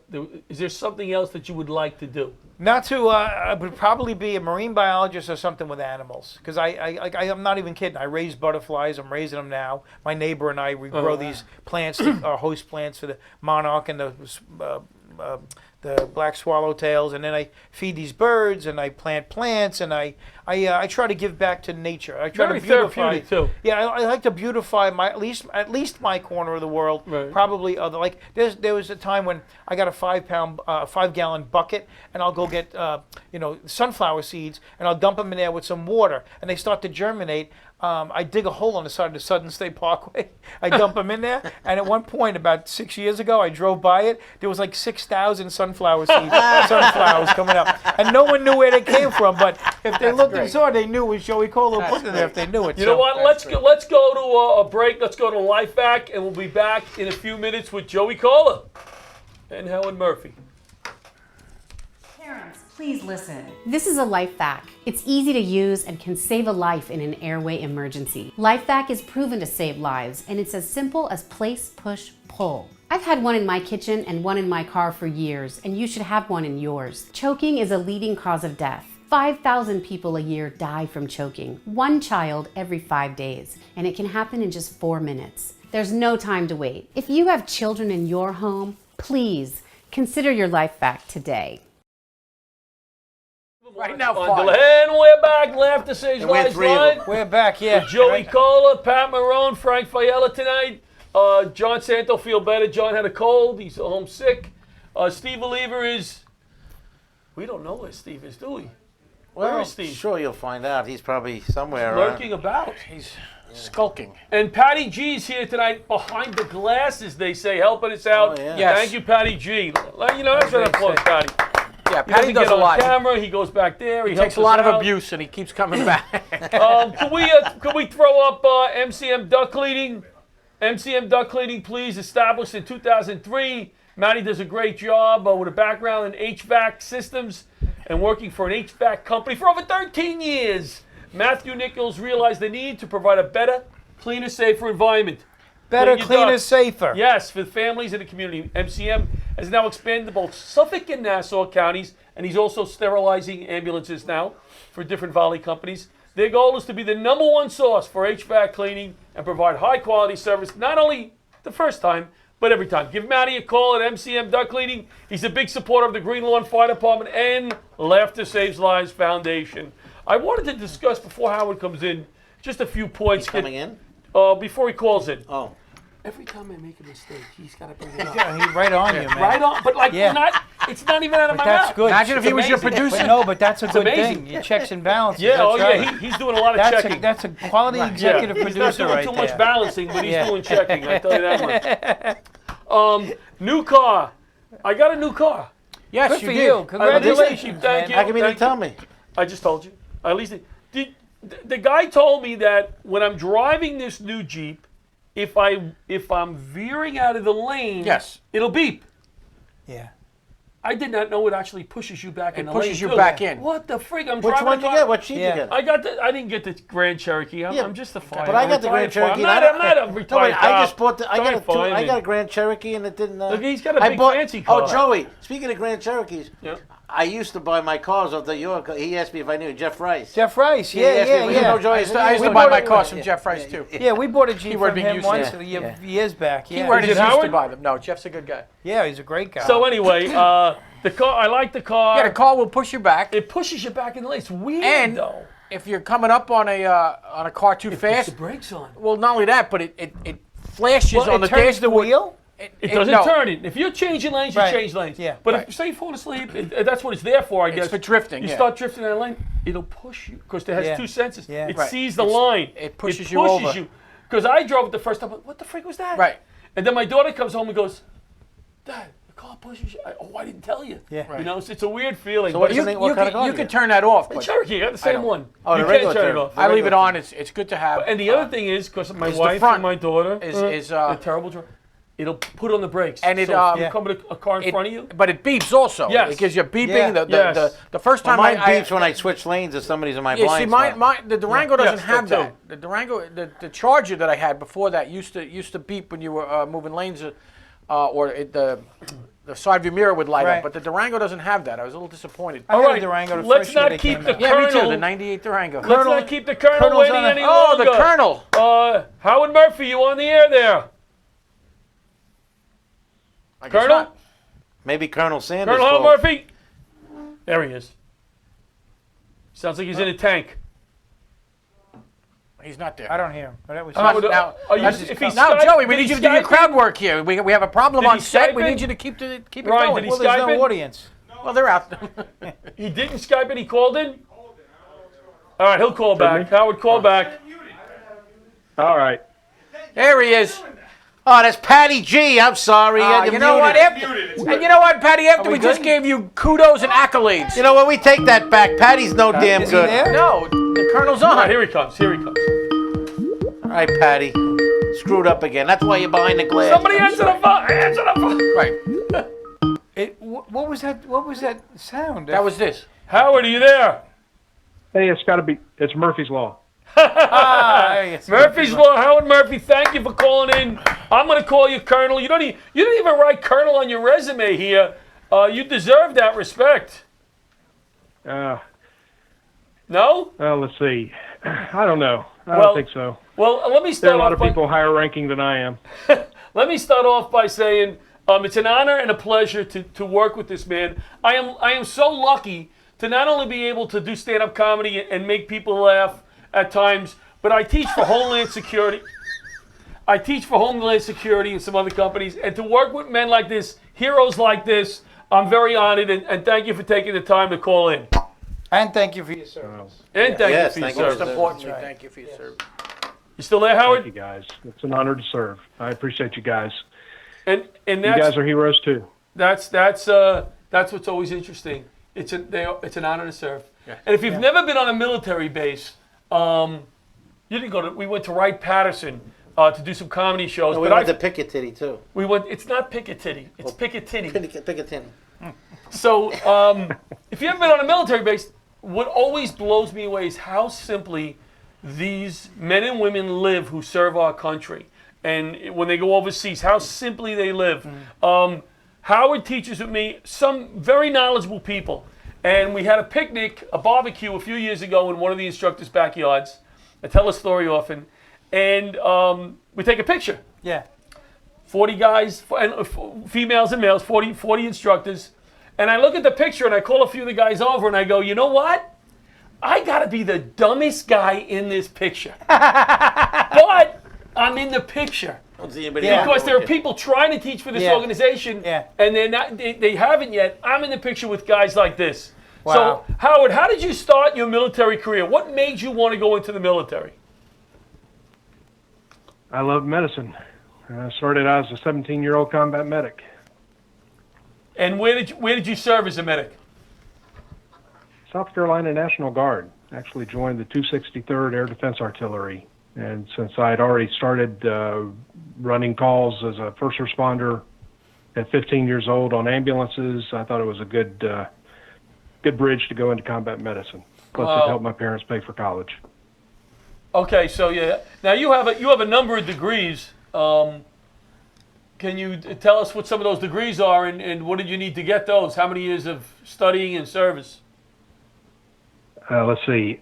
is there something else that you would like to do? Not to, I would probably be a marine biologist or something with animals, because I'm not even kidding. I raise butterflies. I'm raising them now. My neighbor and I, we grow these plants, our host plants for the monarch and the black swallowtails, and then I feed these birds, and I plant plants, and I try to give back to nature. I try Very to beautify. therapeutic, too. Yeah, I like to beautify at least my corner of the world. Right. Probably other there was a time when I got a 5-gallon bucket, and I'll go get sunflower seeds, and I'll dump them in there with some water, and they start to germinate. I dig a hole on the side of the Southern State Parkway. I dump them in there, and at one point, about 6 years ago, I drove by it. There was like 6,000 sunflowers coming up, and no one knew where they came from. But if they looked and saw, they knew it was Joey Cola who put it there. If they knew it, You know what? Let's go to a break. Let's go to Life Back, and we'll be back in a few minutes with Joey Cola and Helen Murphy. Parents, please listen. This is a LifeVac. It's easy to use and can save a life in an airway emergency. LifeVac is proven to save lives, and it's as simple as place, push, pull. I've had one in my kitchen and one in my car for years, and you should have one in yours. Choking is a leading cause of death. 5,000 people a year die from choking, one child every 5 days, and it can happen in just 4 minutes. There's no time to wait. If you have children in your home, please consider your LifeVac today. Right now, And we're back. Laughter Saves we had Lives 3 of Live. them. we're back. Yeah, Joey Cola, Pat Marone, Frank Fiella tonight. John Santo feel better. John had a cold. He's homesick. Steve Oliver is... We don't know where Steve is, do we? Where Well, is Steve? sure you'll find out. He's probably somewhere around. Lurking about. He's skulking. And Patty G's here tonight behind the glasses, they say, helping us out. Oh, yeah. Yes. Thank you, Patty G. That's an applause, Patty. Yeah, He Patty doesn't does get a on lot. camera. He goes back there. He He helps takes a lot us of out. abuse, and he keeps coming back. Could we throw up MCM Duck Cleaning? MCM Duck Cleaning, please, established in 2003. Maddie does a great job with a background in HVAC systems and working for an HVAC company for over 13 years. Matthew Nichols realized the need to provide a better, cleaner, safer environment. better, Clean your cleaner, ducts. safer. Yes, for the families in the community. MCM has now expanded to both Suffolk and Nassau counties, and he's also sterilizing ambulances now for different volley companies. Their goal is to be the #1 source for HVAC cleaning and provide high-quality service, not only the first time, but every time. Give Matty a call at MCM Duct Cleaning. He's a big supporter of the Green Lawn Fire Department and Laughter Saves Lives Foundation. I wanted to discuss, before Howard comes in, just a few points. He's coming in? Before he calls in. Oh. Every time I make a mistake, he's got to bring it up. Yeah, he's right on you, man. Right on, but like, Yeah. it's not even out of But my that's mouth. good. Imagine if he was your amazing. producer. But no, but that's a good amazing. thing. Your checks and balances. Yeah, that's right. he's doing a lot of checking. That's a quality executive He's not producer doing right too there. much balancing, but he's Yeah. doing checking, I tell you that much. New car. I got a new car. Yes, Good you for did. you. Congratulations, Thank man. you. How come you didn't tell me? I just told you. At least the guy told me that when I'm driving this new Jeep, if I'm veering out of the lane, Yes. it'll beep. Yeah. I did not know it actually pushes you back in the lane. pushes you too. back in. What the frig? I'm Which driving one a did you car- get? What sheet Yeah. you get? I didn't get the Grand Cherokee. I'm just a fireman. But I got the Grand Cherokee. I'm not a retired I cop. just bought the. I Sorry, got fireman. I got a Grand Cherokee and it didn't. Look, he's got a I big bought, fancy car. Oh, Joey. Speaking of Grand Cherokees, Yeah. I used to buy my cars off the York. He asked me if I knew Jeff Rice. Jeff Rice. He Yeah, asked me yeah, if you know yeah. Joey. I used to We buy bought my it- cars from Jeff Rice, too. Yeah, we bought a Jeep Keyword from being him used, once yeah. years back. Yeah. Keyword Is is it used Howard? to buy them. No, Jeff's a good guy. Yeah, he's a great guy. So anyway, the car. I like the car. Yeah, the car will push you back. It pushes you back in the lane. It's weird And though. if you're coming up on a car too Puts fast, the brakes on. well, not only that, but it flashes Well, on it the turns the dashboard. wheel. It doesn't no, turn it. If you're changing lanes, you Right. change lanes. Yeah. But Right. if say you fall asleep, that's what it's there for, I guess. for drifting, You yeah. start drifting in a lane, it'll push you because it has Yeah. two senses. Yeah. It Right. sees the line. it pushes you over. Because I drove it the first time. What the freak was that? Right. And then my daughter comes home and goes, "Dad, the car pushes you." I didn't tell you. Yeah. You know, it's a weird feeling. So But what's it's- the name? What kind of car You you could get? turn that off, but Cherokee, I got the same don't. one. Oh, the you regular can't turn it Cherokee. off. I leave it on. It's good to have. And the other thing is, because my is the wife front and my daughter is, they're terrible drivers, it'll put on the brakes. And it, so if you Yeah. come with a car in front of you. But it beeps also. Yes. It gives you beeping. Yeah. Yes. The first Well, time mine I beeps when I switch lanes if somebody's in my Yeah, blind see, spot. the Durango doesn't Yes, have that that. The Durango, the Charger that I had before that used to beep when you were moving lanes, the side view mirror would light Right. up. But the Durango doesn't have that. I was a little disappointed. I All had right, a Durango the let's first year not they keep came the out. Yeah, me too. Colonel- The '98 Durango. Let's not keep the Colonel Colonel's waiting on a- any Oh, longer. the Colonel. Howard Murphy, you on the air there? I guess Colonel? not. Maybe Colonel Sanders. Colonel Howard called. Murphy? There he is. Sounds like he's in a tank. He's not there. I don't hear him. But that was Howard, now- are you, that's- if he's Now, Skype- Joey, we did need he you to do your Skype crowd in? work here. We have a problem Did he on set. Skype We in? need you to keep it Ryan, going. did he well, there's Skype no in? audience. Well, they're out. He didn't Skype and he called in? All right, he'll call back. Howard, call back. All right. There he is. Oh, that's Patty G. I'm sorry. You know what? And you know what, Patty? After we just gave you kudos and accolades. You know what? We take that back. Patty's no damn Is he good. there? No, the Colonel's All right, on. here he comes. Here he comes. All right, Patty. Screwed up again. That's why you're behind the glass. Somebody answer the phone. Answer the phone. Right. What was that? What was that sound? That was this. Howard, are you there? Hey, it's Murphy's Law. Murphy's Law. Howard Murphy, thank you for calling in. I'm going to call you Colonel. You didn't even write Colonel on your resume here. You deserve that respect. Uh, No? well, let's see. I don't know. I Well, don't think so. Well, let me There start are a lot off of people higher ranking than I am. Let me start off by saying it's an honor and a pleasure to work with this man. I am so lucky to not only be able to do stand-up comedy and make people laugh at times, but I teach for Homeland Security. I teach for Homeland Security and some other companies, and to work with men like this, heroes like this, I'm very honored, and thank you for taking the time to call in. And thank you for your service. And thank Yes, you for your thank you. service. Most importantly, right. thank you for your service. You still there, Thank you, Howard? guys. It's an honor to serve. I appreciate you guys. And You that's guys are heroes, too. That's what's always interesting. It's an honor to serve. And if you've never been on a military base, you didn't go to. We went to Wright-Patterson to do some comedy shows. We but went to Piccadilly, too. we went. It's not Piccadilly. It's Piccadilly. Piccadilly. So if you haven't been on a military base, what always blows me away is how simply these men and women live who serve our country. And when they go overseas, how simply they live. Howard teaches with me, some very knowledgeable people. And we had a picnic, a barbecue a few years ago in one of the instructors' backyards. I tell a story often. And we take a picture. Yeah. 40 guys, females and males, 40 instructors. And I look at the picture and I call a few of the guys over and I go, you know what? I got to be the dumbest guy in this picture. But I'm in the picture. Don't see anybody Yeah. Because there are with you. people trying to teach for this Yeah. organization, Yeah. and they're not. They haven't yet. I'm in the picture with guys like this. Wow. So, Howard, how did you start your military career? What made you want to go into the military? I love medicine. I started out as a 17-year-old combat medic. And where did you serve as a medic? South Carolina National Guard. Actually joined the 263rd Air Defense Artillery. And since I had already started running calls as a first responder at 15 years old on ambulances, I thought it was a good bridge to go into combat medicine. Plus, Wow. it helped my parents pay for college. Okay, so yeah. Now you have a number of degrees. Can you tell us what some of those degrees are, and what did you need to get those? How many years of studying and service? Let's see.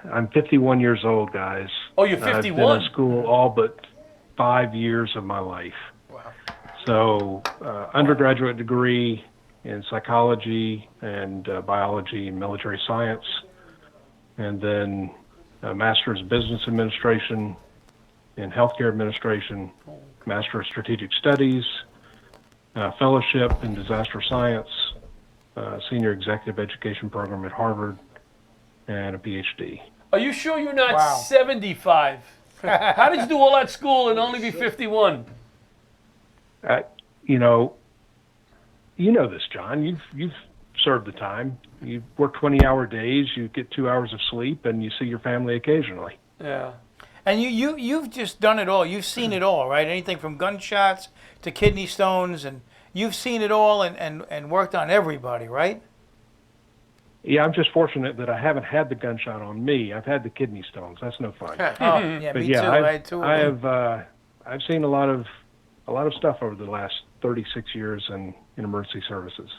I'm 51 years old, guys. Oh, you're I've 51. been in school all but 5 years of my life. Wow. So, undergraduate degree in psychology and biology and military science, and then a master's of business administration in healthcare administration, master of strategic studies, fellowship in disaster science, senior executive education program at Harvard, and a PhD. Are you sure you're not Wow. 75? How did you do all that school and only be 51? You know this, John. You've served the time. You work 20-hour days. You get 2 hours of sleep, and you see your family occasionally. Yeah. And you've just done it all. You've seen it all, right? Anything from gunshots to kidney stones, and you've seen it all and worked on everybody, right? Yeah, I'm just fortunate that I haven't had the gunshot on me. I've had the kidney stones. That's no fun. Oh, yeah, But me yeah, too. I had two of them. I've seen a lot of stuff over the last 36 years in emergency services.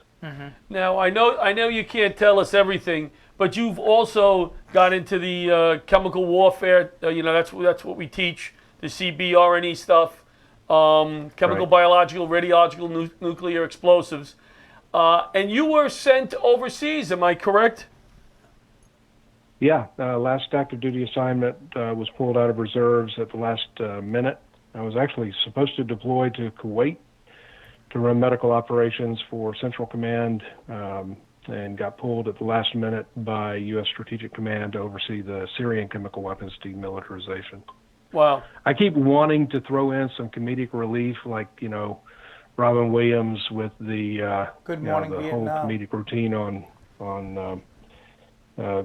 Now I know you can't tell us everything, but you've also got into the chemical warfare. That's what we teach, the CBRNE stuff, chemical, Right. biological, radiological, nuclear explosives, and you were sent overseas. Am I correct? Yeah, last active duty assignment was pulled out of reserves at the last minute. I was actually supposed to deploy to Kuwait to run medical operations for Central Command, and got pulled at the last minute by U.S. Strategic Command to oversee the Syrian chemical weapons demilitarization. Wow. I keep wanting to throw in some comedic relief, like Robin Williams with the Good Morning the Vietnam. whole comedic routine on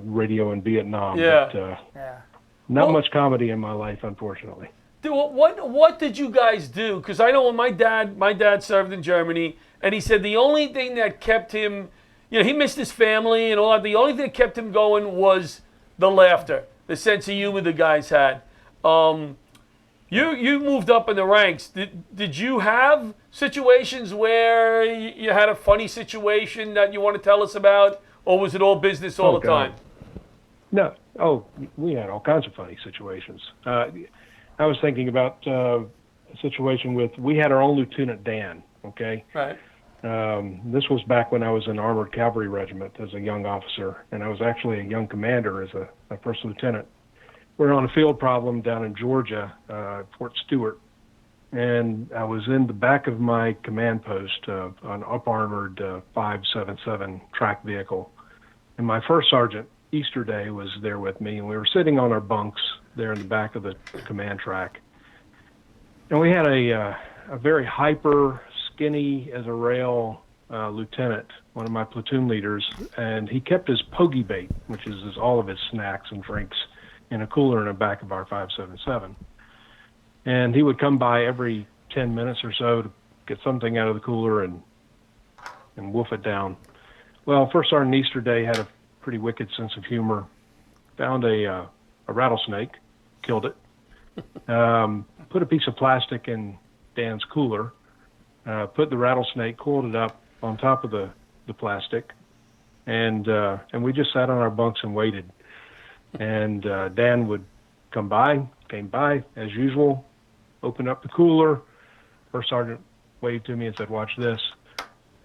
radio in Vietnam. Yeah. But, Yeah. not Well- much comedy in my life, unfortunately. What did you guys do? Because I know when my dad served in Germany, and he said the only thing that kept him, he missed his family and all that. The only thing that kept him going was the laughter, the sense of humor the guys had. You moved up in the ranks. Did you have situations where you had a funny situation that you want to tell us about, or was it all business all Oh, the God. time? No. Oh, we had all kinds of funny situations. I was thinking about a situation we had our own Lieutenant Dan, okay? Right. This was back when I was in Armored Cavalry Regiment as a young officer, and I was actually a young commander as a first lieutenant. We were on a field problem down in Georgia, Fort Stewart, and I was in the back of my command post, an up-armored 577 track vehicle. And my first sergeant, Easterday, was there with me, and we were sitting on our bunks there in the back of the command track. And we had a very hyper, skinny as a rail lieutenant, one of my platoon leaders, and he kept his pogey bait, which is all of his snacks and drinks, in a cooler in the back of our 577. And he would come by every 10 minutes or so to get something out of the cooler and wolf it down. Well, First Sergeant Easterday had a pretty wicked sense of humor, found a rattlesnake, killed it, put a piece of plastic in Dan's cooler, put the rattlesnake, coiled it up on top of the plastic, and we just sat on our bunks and waited. And Dan would came by as usual, opened up the cooler. First sergeant waved to me and said, "Watch this."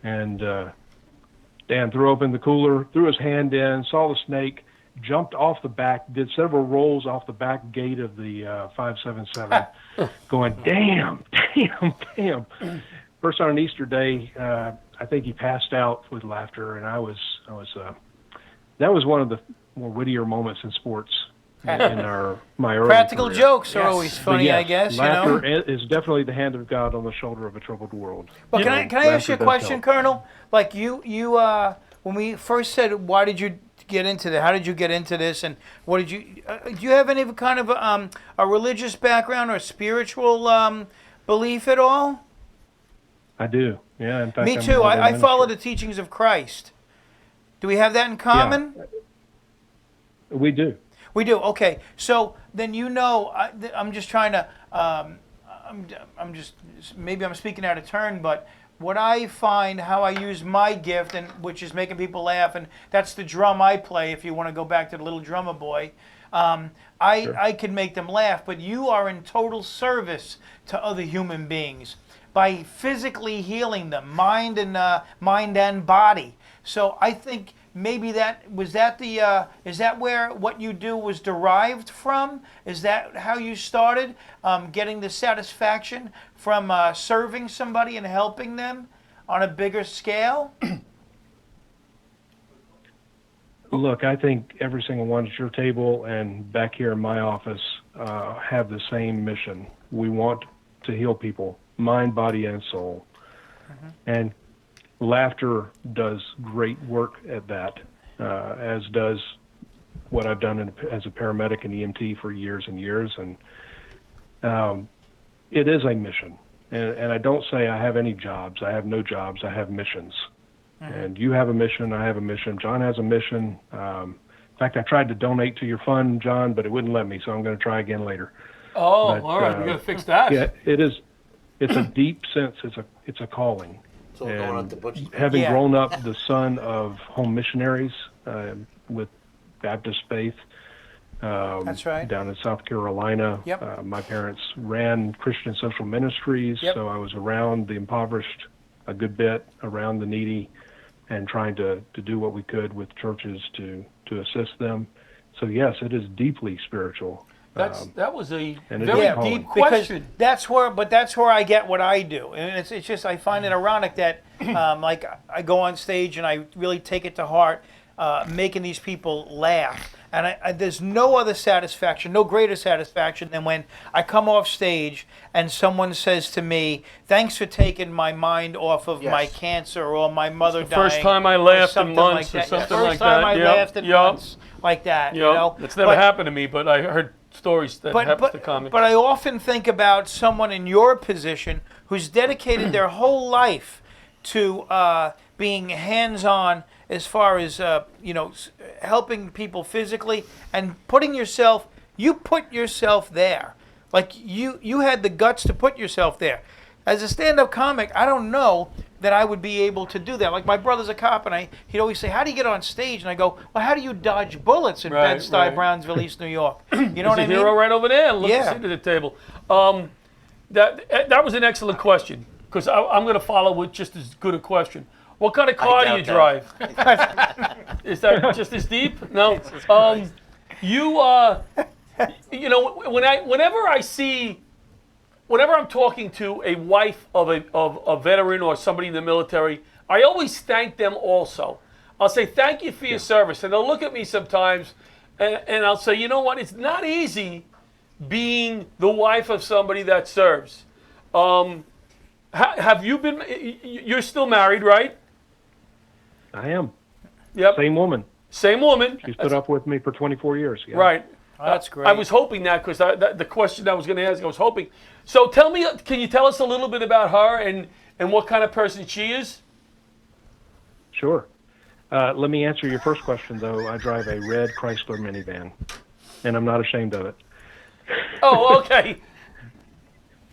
And Dan threw open the cooler, threw his hand in, saw the snake, jumped off the back, did several rolls off the back gate of the 577, going, damn. First on an Easter day, I think he passed out with laughter, and that was one of the more wittier moments in sports in my early Practical career. jokes are Yes. always But funny, yes, I guess. laughter is definitely the hand of God on the shoulder of a troubled world. But can I ask you a Laughter does question, help. Colonel? Like you when we first said, why did you get into that? How did you get into this? And what did you? Do you have any kind of a religious background or spiritual belief at all? I do. Yeah, in fact, Me I'm too. involved in I follow the ministry. teachings of Christ. Do we have that in common? We do. We do. Okay. So then I'm just trying to. I'm just maybe I'm speaking out of turn, but what I find how I use my gift, and which is making people laugh, and that's the drum I play. If you want to go back to the little drummer boy, I can make them laugh. But you are in total service to other human beings by physically healing them, mind and body. So I think maybe is that where what you do was derived from? Is that how you started getting the satisfaction from serving somebody and helping them on a bigger scale? Look, I think every single one at your table and back here in my office have the same mission. We want to heal people, mind, body, and soul. And laughter does great work at that, as does what I've done as a paramedic and EMT for years and years. And it is a mission. And I don't say I have any jobs. I have no jobs. I have missions. And you have a mission. I have a mission. John has a mission. In fact, I tried to donate to your fund, John, but it wouldn't let me, so I'm going to try again later. Oh, But, all right. We got to fix that. Yeah, it is. It's a deep sense. It's a calling. It's all going up to Butch. Having Yeah. grown up the son of home missionaries with Baptist faith That's right. down in South Carolina, Yep. my parents ran Christian social ministries, Yep. so I was around the impoverished a good bit, around the needy, and trying to do what we could with churches to assist them. So yes, it is deeply spiritual. That was a and it very is calling. deep question. Because that's where I get what I do, and it's just I find it ironic that like I go on stage and I really take it to heart, making these people laugh, and there's no other satisfaction, no greater satisfaction than when I come off stage and someone says to me, "Thanks for taking my mind off of my Yes. cancer or my mother dying." First time I or laughed in something months like or that. something like First time that. I Yep, laughed in yep. months like that. You know, It's never But- happened to me, but I heard stories that happens to comics. but I often think about someone in your position who's dedicated their whole life to being hands-on as far as helping people physically and putting yourself. You put yourself there, like you had the guts to put yourself there. As a stand-up comic, I don't know that I would be able to do that. Like my brother's a cop, and he'd always say, "How do you get on stage?" And I go, "Well, how do you dodge bullets in Right, Bed-Stuy, right. Brownsville, East New York?" You know There's what a I mean? hero right over there. Look Yeah. to see to the table. That was an excellent question, because I'm going to follow with just as good a question. What kind of car do you doubt drive? Is that just as deep? No. Whenever I'm talking to a wife of a veteran or somebody in the military, I always thank them also. I'll say, thank you for your service. And they'll look at me sometimes and I'll say, you know what? It's not easy being the wife of somebody that serves. Have you been, you're still married, right? I am. Yep. Same woman. Same woman. She's put up with me for 24 years. Yeah. Right. Oh, that's great. I was hoping that because the question I was going to ask, I was hoping. So tell me, can you tell us a little bit about her and what kind of person she is? Sure. Let me answer your first question, though. I drive a red Chrysler minivan, and I'm not ashamed of it. Oh, okay.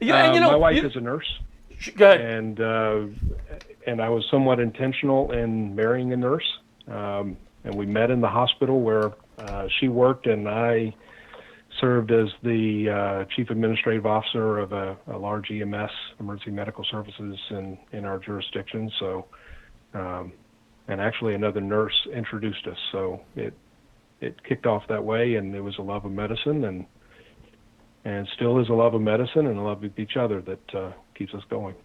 Yeah, and my wife is a nurse. Go ahead. And I was somewhat intentional in marrying a nurse. And we met in the hospital where she worked, and I served as the chief administrative officer of a large EMS, emergency medical services, in our jurisdiction. So, and actually another nurse introduced us. So it kicked off that way, and it was a love of medicine, and still is a love of medicine and a love of each other that keeps us going.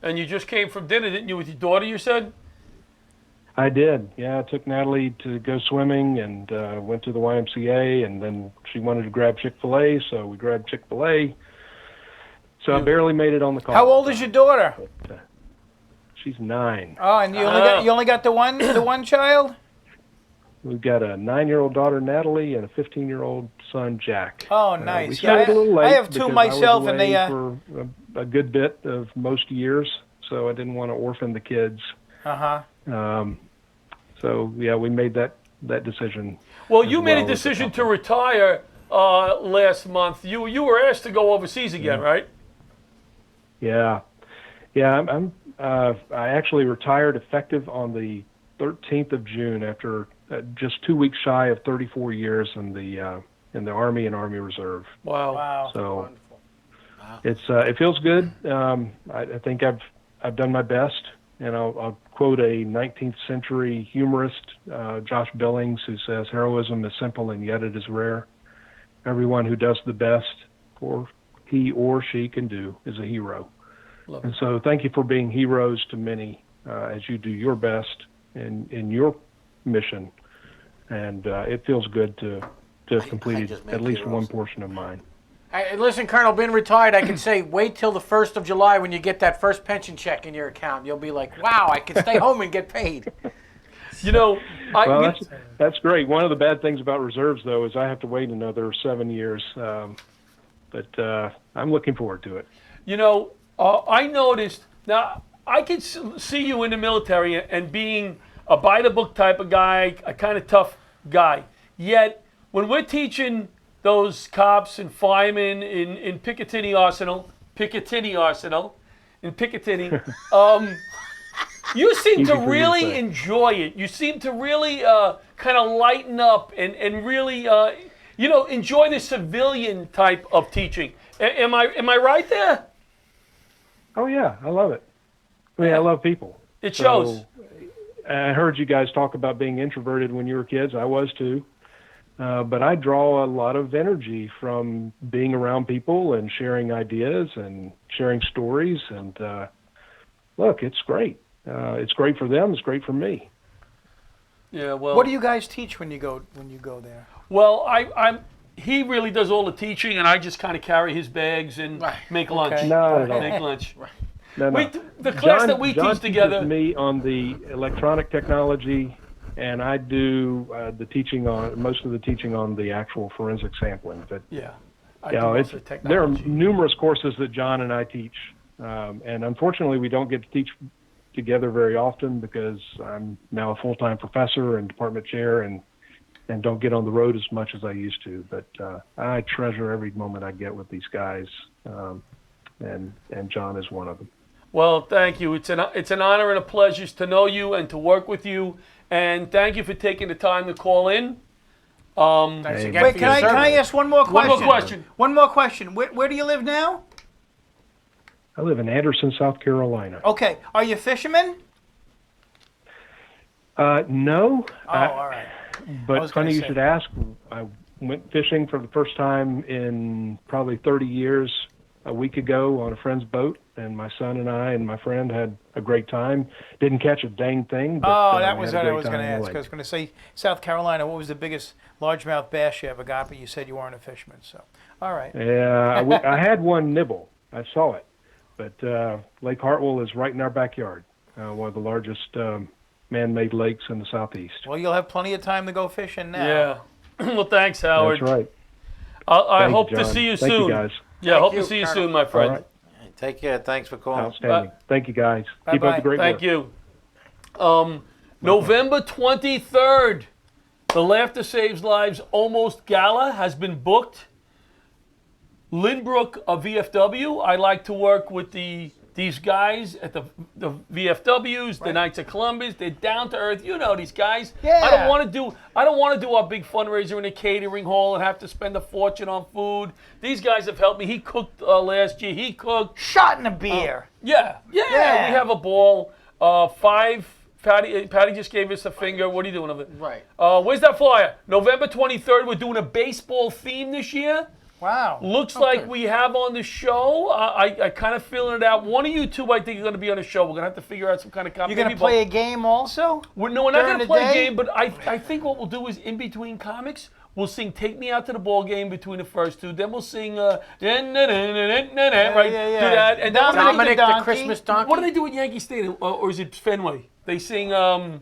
And you just came from dinner, didn't you, with your daughter, you said? I did. Yeah, I took Natalie to go swimming and went to the YMCA, and then she wanted to grab Chick-fil-A, so we grabbed Chick-fil-A. So I barely made it on the call. How old is your daughter? But, she's 9. Oh, and you only got the one child? We've got a 9-year-old daughter, Natalie, and a 15-year-old son, Jack. Oh, We nice. started a little late I have two because myself, I was and they. away for a good bit of most years, so I didn't want to orphan the kids. So yeah, we made that decision. Well, as you made a as a decision to couple. retire last month. You were asked to go overseas again, right? Yeah. I actually retired effective on the 13th of June after just 2 weeks shy of 34 years in the Army and Army Reserve. Wow. So it feels good. I think I've done my best, and I'll quote a 19th century humorist, Josh Billings, who says, "Heroism is simple and yet it is rare. Everyone who does the best or he or she can do is a hero." And so thank you for being heroes to many as you do your best in your mission. And it feels good to have completed just make at least heroes. one portion of mine. Hey, listen, Colonel, being retired, I can say wait till the 1st of July when you get that first pension check in your account. You'll be like, wow, I can stay home and get paid. You know, Well, that's great. One of the bad things about reserves, though, is I have to wait another 7 years. But I'm looking forward to it. you know, I noticed, now, I could see you in the military and being a by-the-book type of guy, a kind of tough guy. Yet, when we're teaching those cops and firemen in Picatinny Arsenal, in Picatinny, you seem Easy to for you to really say. enjoy it. You seem to really kind of lighten up and really, enjoy the civilian type of teaching. Am I right there? Oh, yeah, I love it. I mean, I love people. It shows. So, I heard you guys talk about being introverted when you were kids. I was too. But I draw a lot of energy from being around people and sharing ideas and sharing stories. And look, it's great. It's great for them. It's great for me. Yeah. Well. What do you guys teach when you go there? Well, he really does all the teaching, and I just kind of carry his bags and make lunch. Okay. Not at all. Make lunch. No. The class John- that we John teach together. teaches me on the electronic technology, and I do the teaching on most of the teaching on the actual forensic sampling. But Yeah. I you do know, most of the there are technology. numerous courses that John and I teach, and unfortunately, we don't get to teach together very often because I'm now a full-time professor and department chair, and don't get on the road as much as I used to. But I treasure every moment I get with these guys, and John is one of them. Well, thank you. It's an honor and a pleasure to know you and to work with you. And thank you for taking the time to call in. Thanks Hey, again Wait, for can your I service. ask one more One question? more question. One more question. Where do you live now? I live in Anderson, South Carolina. Okay. Are you a fisherman? No. Oh, all right. But was funny gonna you say. should ask. I went fishing for the first time in probably 30 years a week ago on a friend's boat, and my son and I and my friend had a great time. Didn't catch a dang thing. But, Oh, that we was had a what I great was going to time on the ask. I lake. was going to say South Carolina. What was the biggest largemouth bass you ever got? But you said you weren't a fisherman. So, all right. Yeah, I had one nibble. I saw it. But Lake Hartwell is right in our backyard, one of the largest man-made lakes in the southeast. Well, you'll have plenty of time to go fishing now. Yeah. Well, thanks, Howard. That's right. I Thank you, hope to John. see you Thank soon. you, guys. Yeah, hope you, to see you Colonel. soon, my friend. All right. Take care. Thanks for calling. Outstanding. Thank you, guys. Keep Bye-bye. up the great Thank work. you. November 23rd, the Laughter Saves Lives Almost Gala has been booked. Lynbrook of VFW. I like to work with the These guys at the VFWs, the Knights of Columbus, they're down to earth. You know these guys. Yeah. I don't want to do our big fundraiser in a catering hall and have to spend a fortune on food. These guys have helped me. He cooked last year. He cooked. Shot in a beer. Yeah. Yeah. We have a ball. 5. Patty just gave us a finger. What are you doing of it? Right. Where's that flyer? November 23rd. We're doing a baseball theme this year. Wow. Looks like we have on the show. I kind of feeling it out. One of you two, I think, are going to be on the show. We're going to have to figure out some kind of You're competition. going to play a game also? No, we're not going during to the play a day? game, but I think what we'll do is in between comics, we'll sing "Take Me Out to the Ball Game" between the first two. Then we'll sing right. yeah. Do that, and then Dominic the Donkey. Christmas Donkey. what do they do at Yankee Stadium, or is it Fenway? They sing Oh,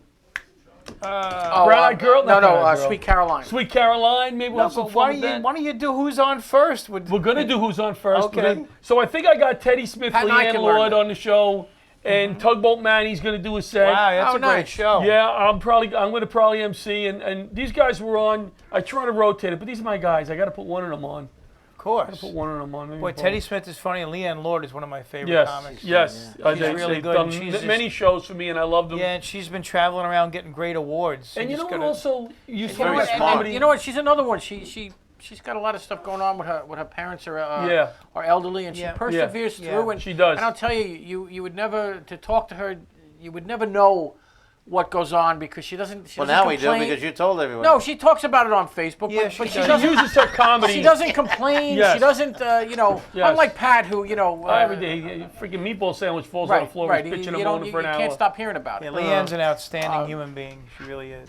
Brown-Eyed Girl? No, Not Brown-Eyed Girl. Sweet Caroline. Sweet Caroline. Maybe we'll have some fun with that. Why don't you do who's on first? With We're gonna do who's on first. Okay. So I think I got Teddy Smith, Pat and I Leanne can learn Lord that. on the show, and Tugboat Manny's gonna do a set. wow, that's Oh, a great nice. show. Yeah, I'm gonna probably MC, and these guys were on. I try to rotate it, but these are my guys. I got to put one of them on. Of course. Put one of them on. Maybe Boy, both. Teddy Smith is funny, and Leanne Lord is one of my favorite Yes, comics. yes. She's They've really good, done and she's just- many shows for me, and I love them. Yeah, and she's been traveling around getting great awards. And you know just what? gotta- Also, you You told know me what? comedy. You know what? She's another one. She's got a lot of stuff going on with her parents are are elderly, and she Yeah. perseveres Yeah. through. And She does. And I'll tell you, you would never to talk to her. You would never know what goes on because she doesn't. Well, doesn't now we do complain. because you told everyone. No, she talks about it on Facebook, Yeah, but she she does. She doesn't. uses her comedy. She doesn't complain. Yes. She doesn't. Yes. Unlike Pat, who Every day, freaking meatball sandwich falls on the floor. Right. He's You, pitching you a don't. motor You, for you an hour. can't stop hearing about Yeah, it. Leanne's an outstanding human being. She really is.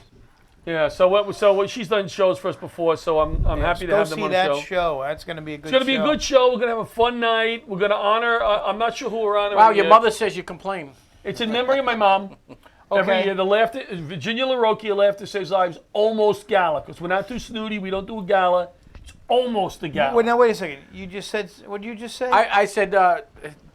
Yeah. So she's done shows for us before, so I'm happy to Go have them see on that the show. show. That's going to be a good show. It's going to be a good show. We're going to have a fun night. We're going to honor. I'm not sure who we're honoring. Wow, your yet. mother says you complain. It's in memory of my mom. Every Okay. year, the laughter, Virginia LaRocchia Laughter Saves Lives, almost gala. Because we're not too snooty. We don't do a gala. It's almost a gala. Wait, now wait a second. You just said, what did you just say? I said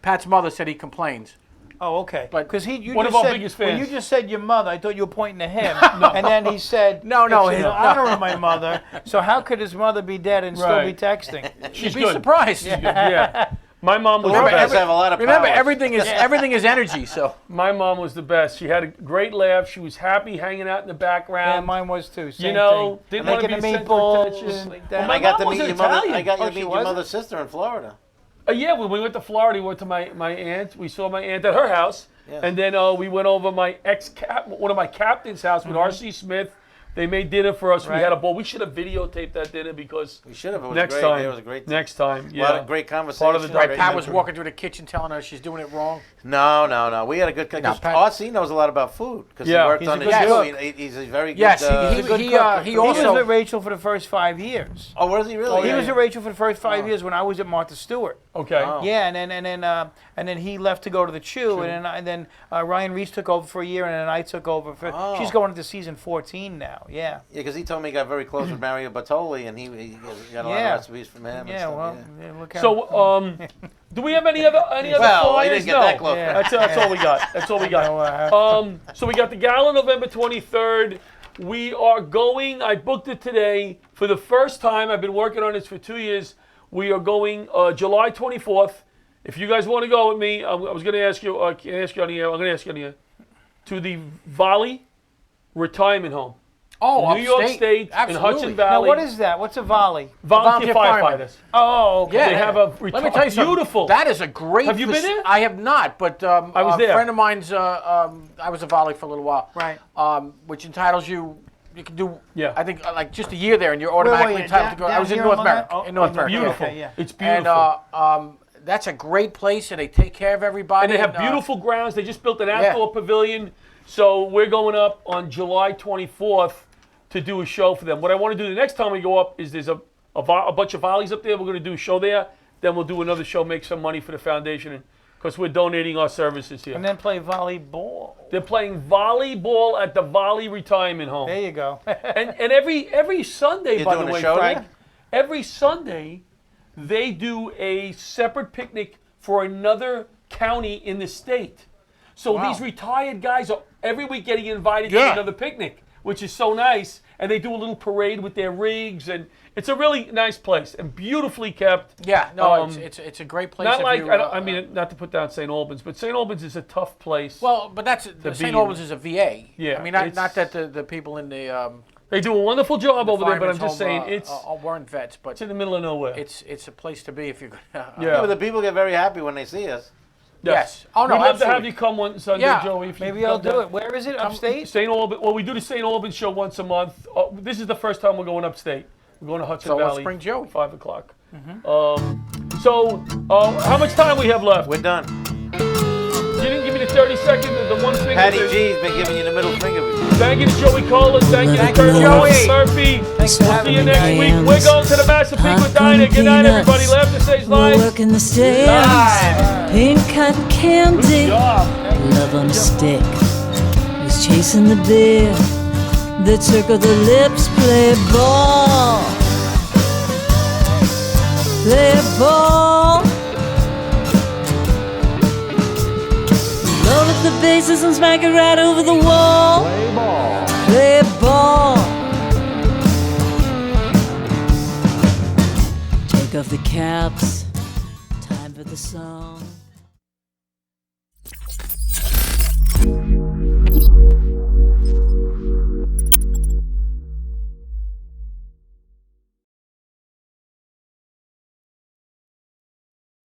Pat's mother said he complains. Oh, okay. But Because you one just of our said, biggest when fans. you just said your mother, I thought you were pointing to him. And then he said, No, it's in no. honor of my mother. So how could his mother be dead and still be Right. texting? She's Be good. surprised. Yeah. My mom was You the guys best. have a lot of Remember, powers. everything is energy. So My mom was the best. She had a great laugh. She was happy hanging out in the Yeah, background. mine was too. Same you know, thing. didn't want to be Making the the center of meatballs attention. like Well, that. my I got to mom meet was your mother. Italian. I got you Oh, to she meet your wasn't? mother's sister in Florida. Yeah, when we went to Florida, we went to my aunt. We saw my aunt at her house. Yeah. And then we went over one of my captain's house with R.C. Smith. They made dinner for us. Right. We had a bowl. We should have videotaped that dinner because We should have. It was next great. time. It was a great. Next time. A Yeah. lot of great conversation. Part of the great Pat was mentoring. walking through the kitchen telling her she's doing it wrong. No. We had a good. No, Because Pat- RC knows a lot about food because Yeah. he worked He's on a the good show. cook. He's a very good. Yes, He's a good cook. he He was also with Rachel for the first 5 years. Oh, was he really? He Yeah, was yeah. with Rachel for the first 5 years when I was at Martha Stewart. Okay. Oh. Yeah, and then he left to go to the Chew, and then Ryan Reese took over for a year, and then I took over for. Oh. She's going into season 14 now. Yeah. Yeah, because he told me he got very close with Mario Batoli, and he got a lot of Yeah. recipes from him. and Yeah. stuff, Well, yeah. yeah, look how. So, do we have any other Well, he flyers? didn't get No. that close. Yeah. That's all we got. That's all we got. So we got the gala November 23rd. We are going. I booked it today for the first time. I've been working on this for 2 years. We are going July 24th. If you guys want to go with me, I was going to ask you. Can I ask you on the air? I'm going to ask you on the air. To the Valley Retirement Home, New York upstate. State in Absolutely. Hudson Now, Valley. what is that? What's a volley? volunteer Volunteer firemen. firefighters? Oh, okay. Yeah. They have a Let me tell you something. beautiful. That is a great. Have you been there? I have not, but I was a there. friend of mine's. I was a volley for a little while. Right. Which entitles you. You can do. Yeah. I think like just a year there, and you're automatically entitled to go. I was in North America. In North America. Beautiful. Okay, yeah. It's beautiful. And that's a great place, and they take care of everybody. And they have beautiful grounds. They just built an outdoor pavilion. So we're going up on July 24th to do a show for them. What I want to do the next time we go up is there's a bunch of volleys up there. We're going to do a show there. Then we'll do another show, make some money for the foundation, because we're donating our services here. And then play volleyball. They're playing volleyball at the Volley Retirement Home. There you go. And every Sunday, You're by doing the a way, show Frank, there? every Sunday they do a separate picnic for another county in the state. So these retired guys are every week getting invited to Yeah. another picnic. which is so nice. And they do a little parade with their rigs, and it's a really nice place and beautifully kept. Yeah, no, it's a great place. Not if like you, I mean, not to put down St. Albans, but St. Albans is a tough place. Well, but that's be St. in. Albans is a VA. Yeah, I mean, not that the people in the they do a wonderful job over there, but I'm firemen's just saying home, it's weren't vets, but it's in the middle of nowhere. it's a place to be if you're gonna. Yeah. But the people get very happy when they see us. Yes. Oh no, We'd love to have absolutely. you come one Sunday, Yeah. Joey. If you Maybe come I'll do down. it. Where is it? Upstate? St. Albans. Well, we do the St. Albans show once a month. This is the first time we're going upstate. We're going to Hudson So let's Valley. bring Joey. 5 o'clock. So, how much time we have left? We're done. You didn't give me the 30 second, the one thing. Patty G's been giving you the middle finger. Thank you to Joey Colas. Thank you to Thank you, Kurt Joey. Murphy. Thanks for We'll having see you me. next week. Hands. We're going to the Massapequa Popcorn Diner. Good night, peanuts. everybody. Laughter stays We'll live. work in the stands. Pink cotton candy. Good job. Love on a stick. He's chasing the beer. That circle the lips. Play ball. Play ball. Load up the bases and smack it right over the wall. Play ball. Play ball. Take off the caps. Time for the song.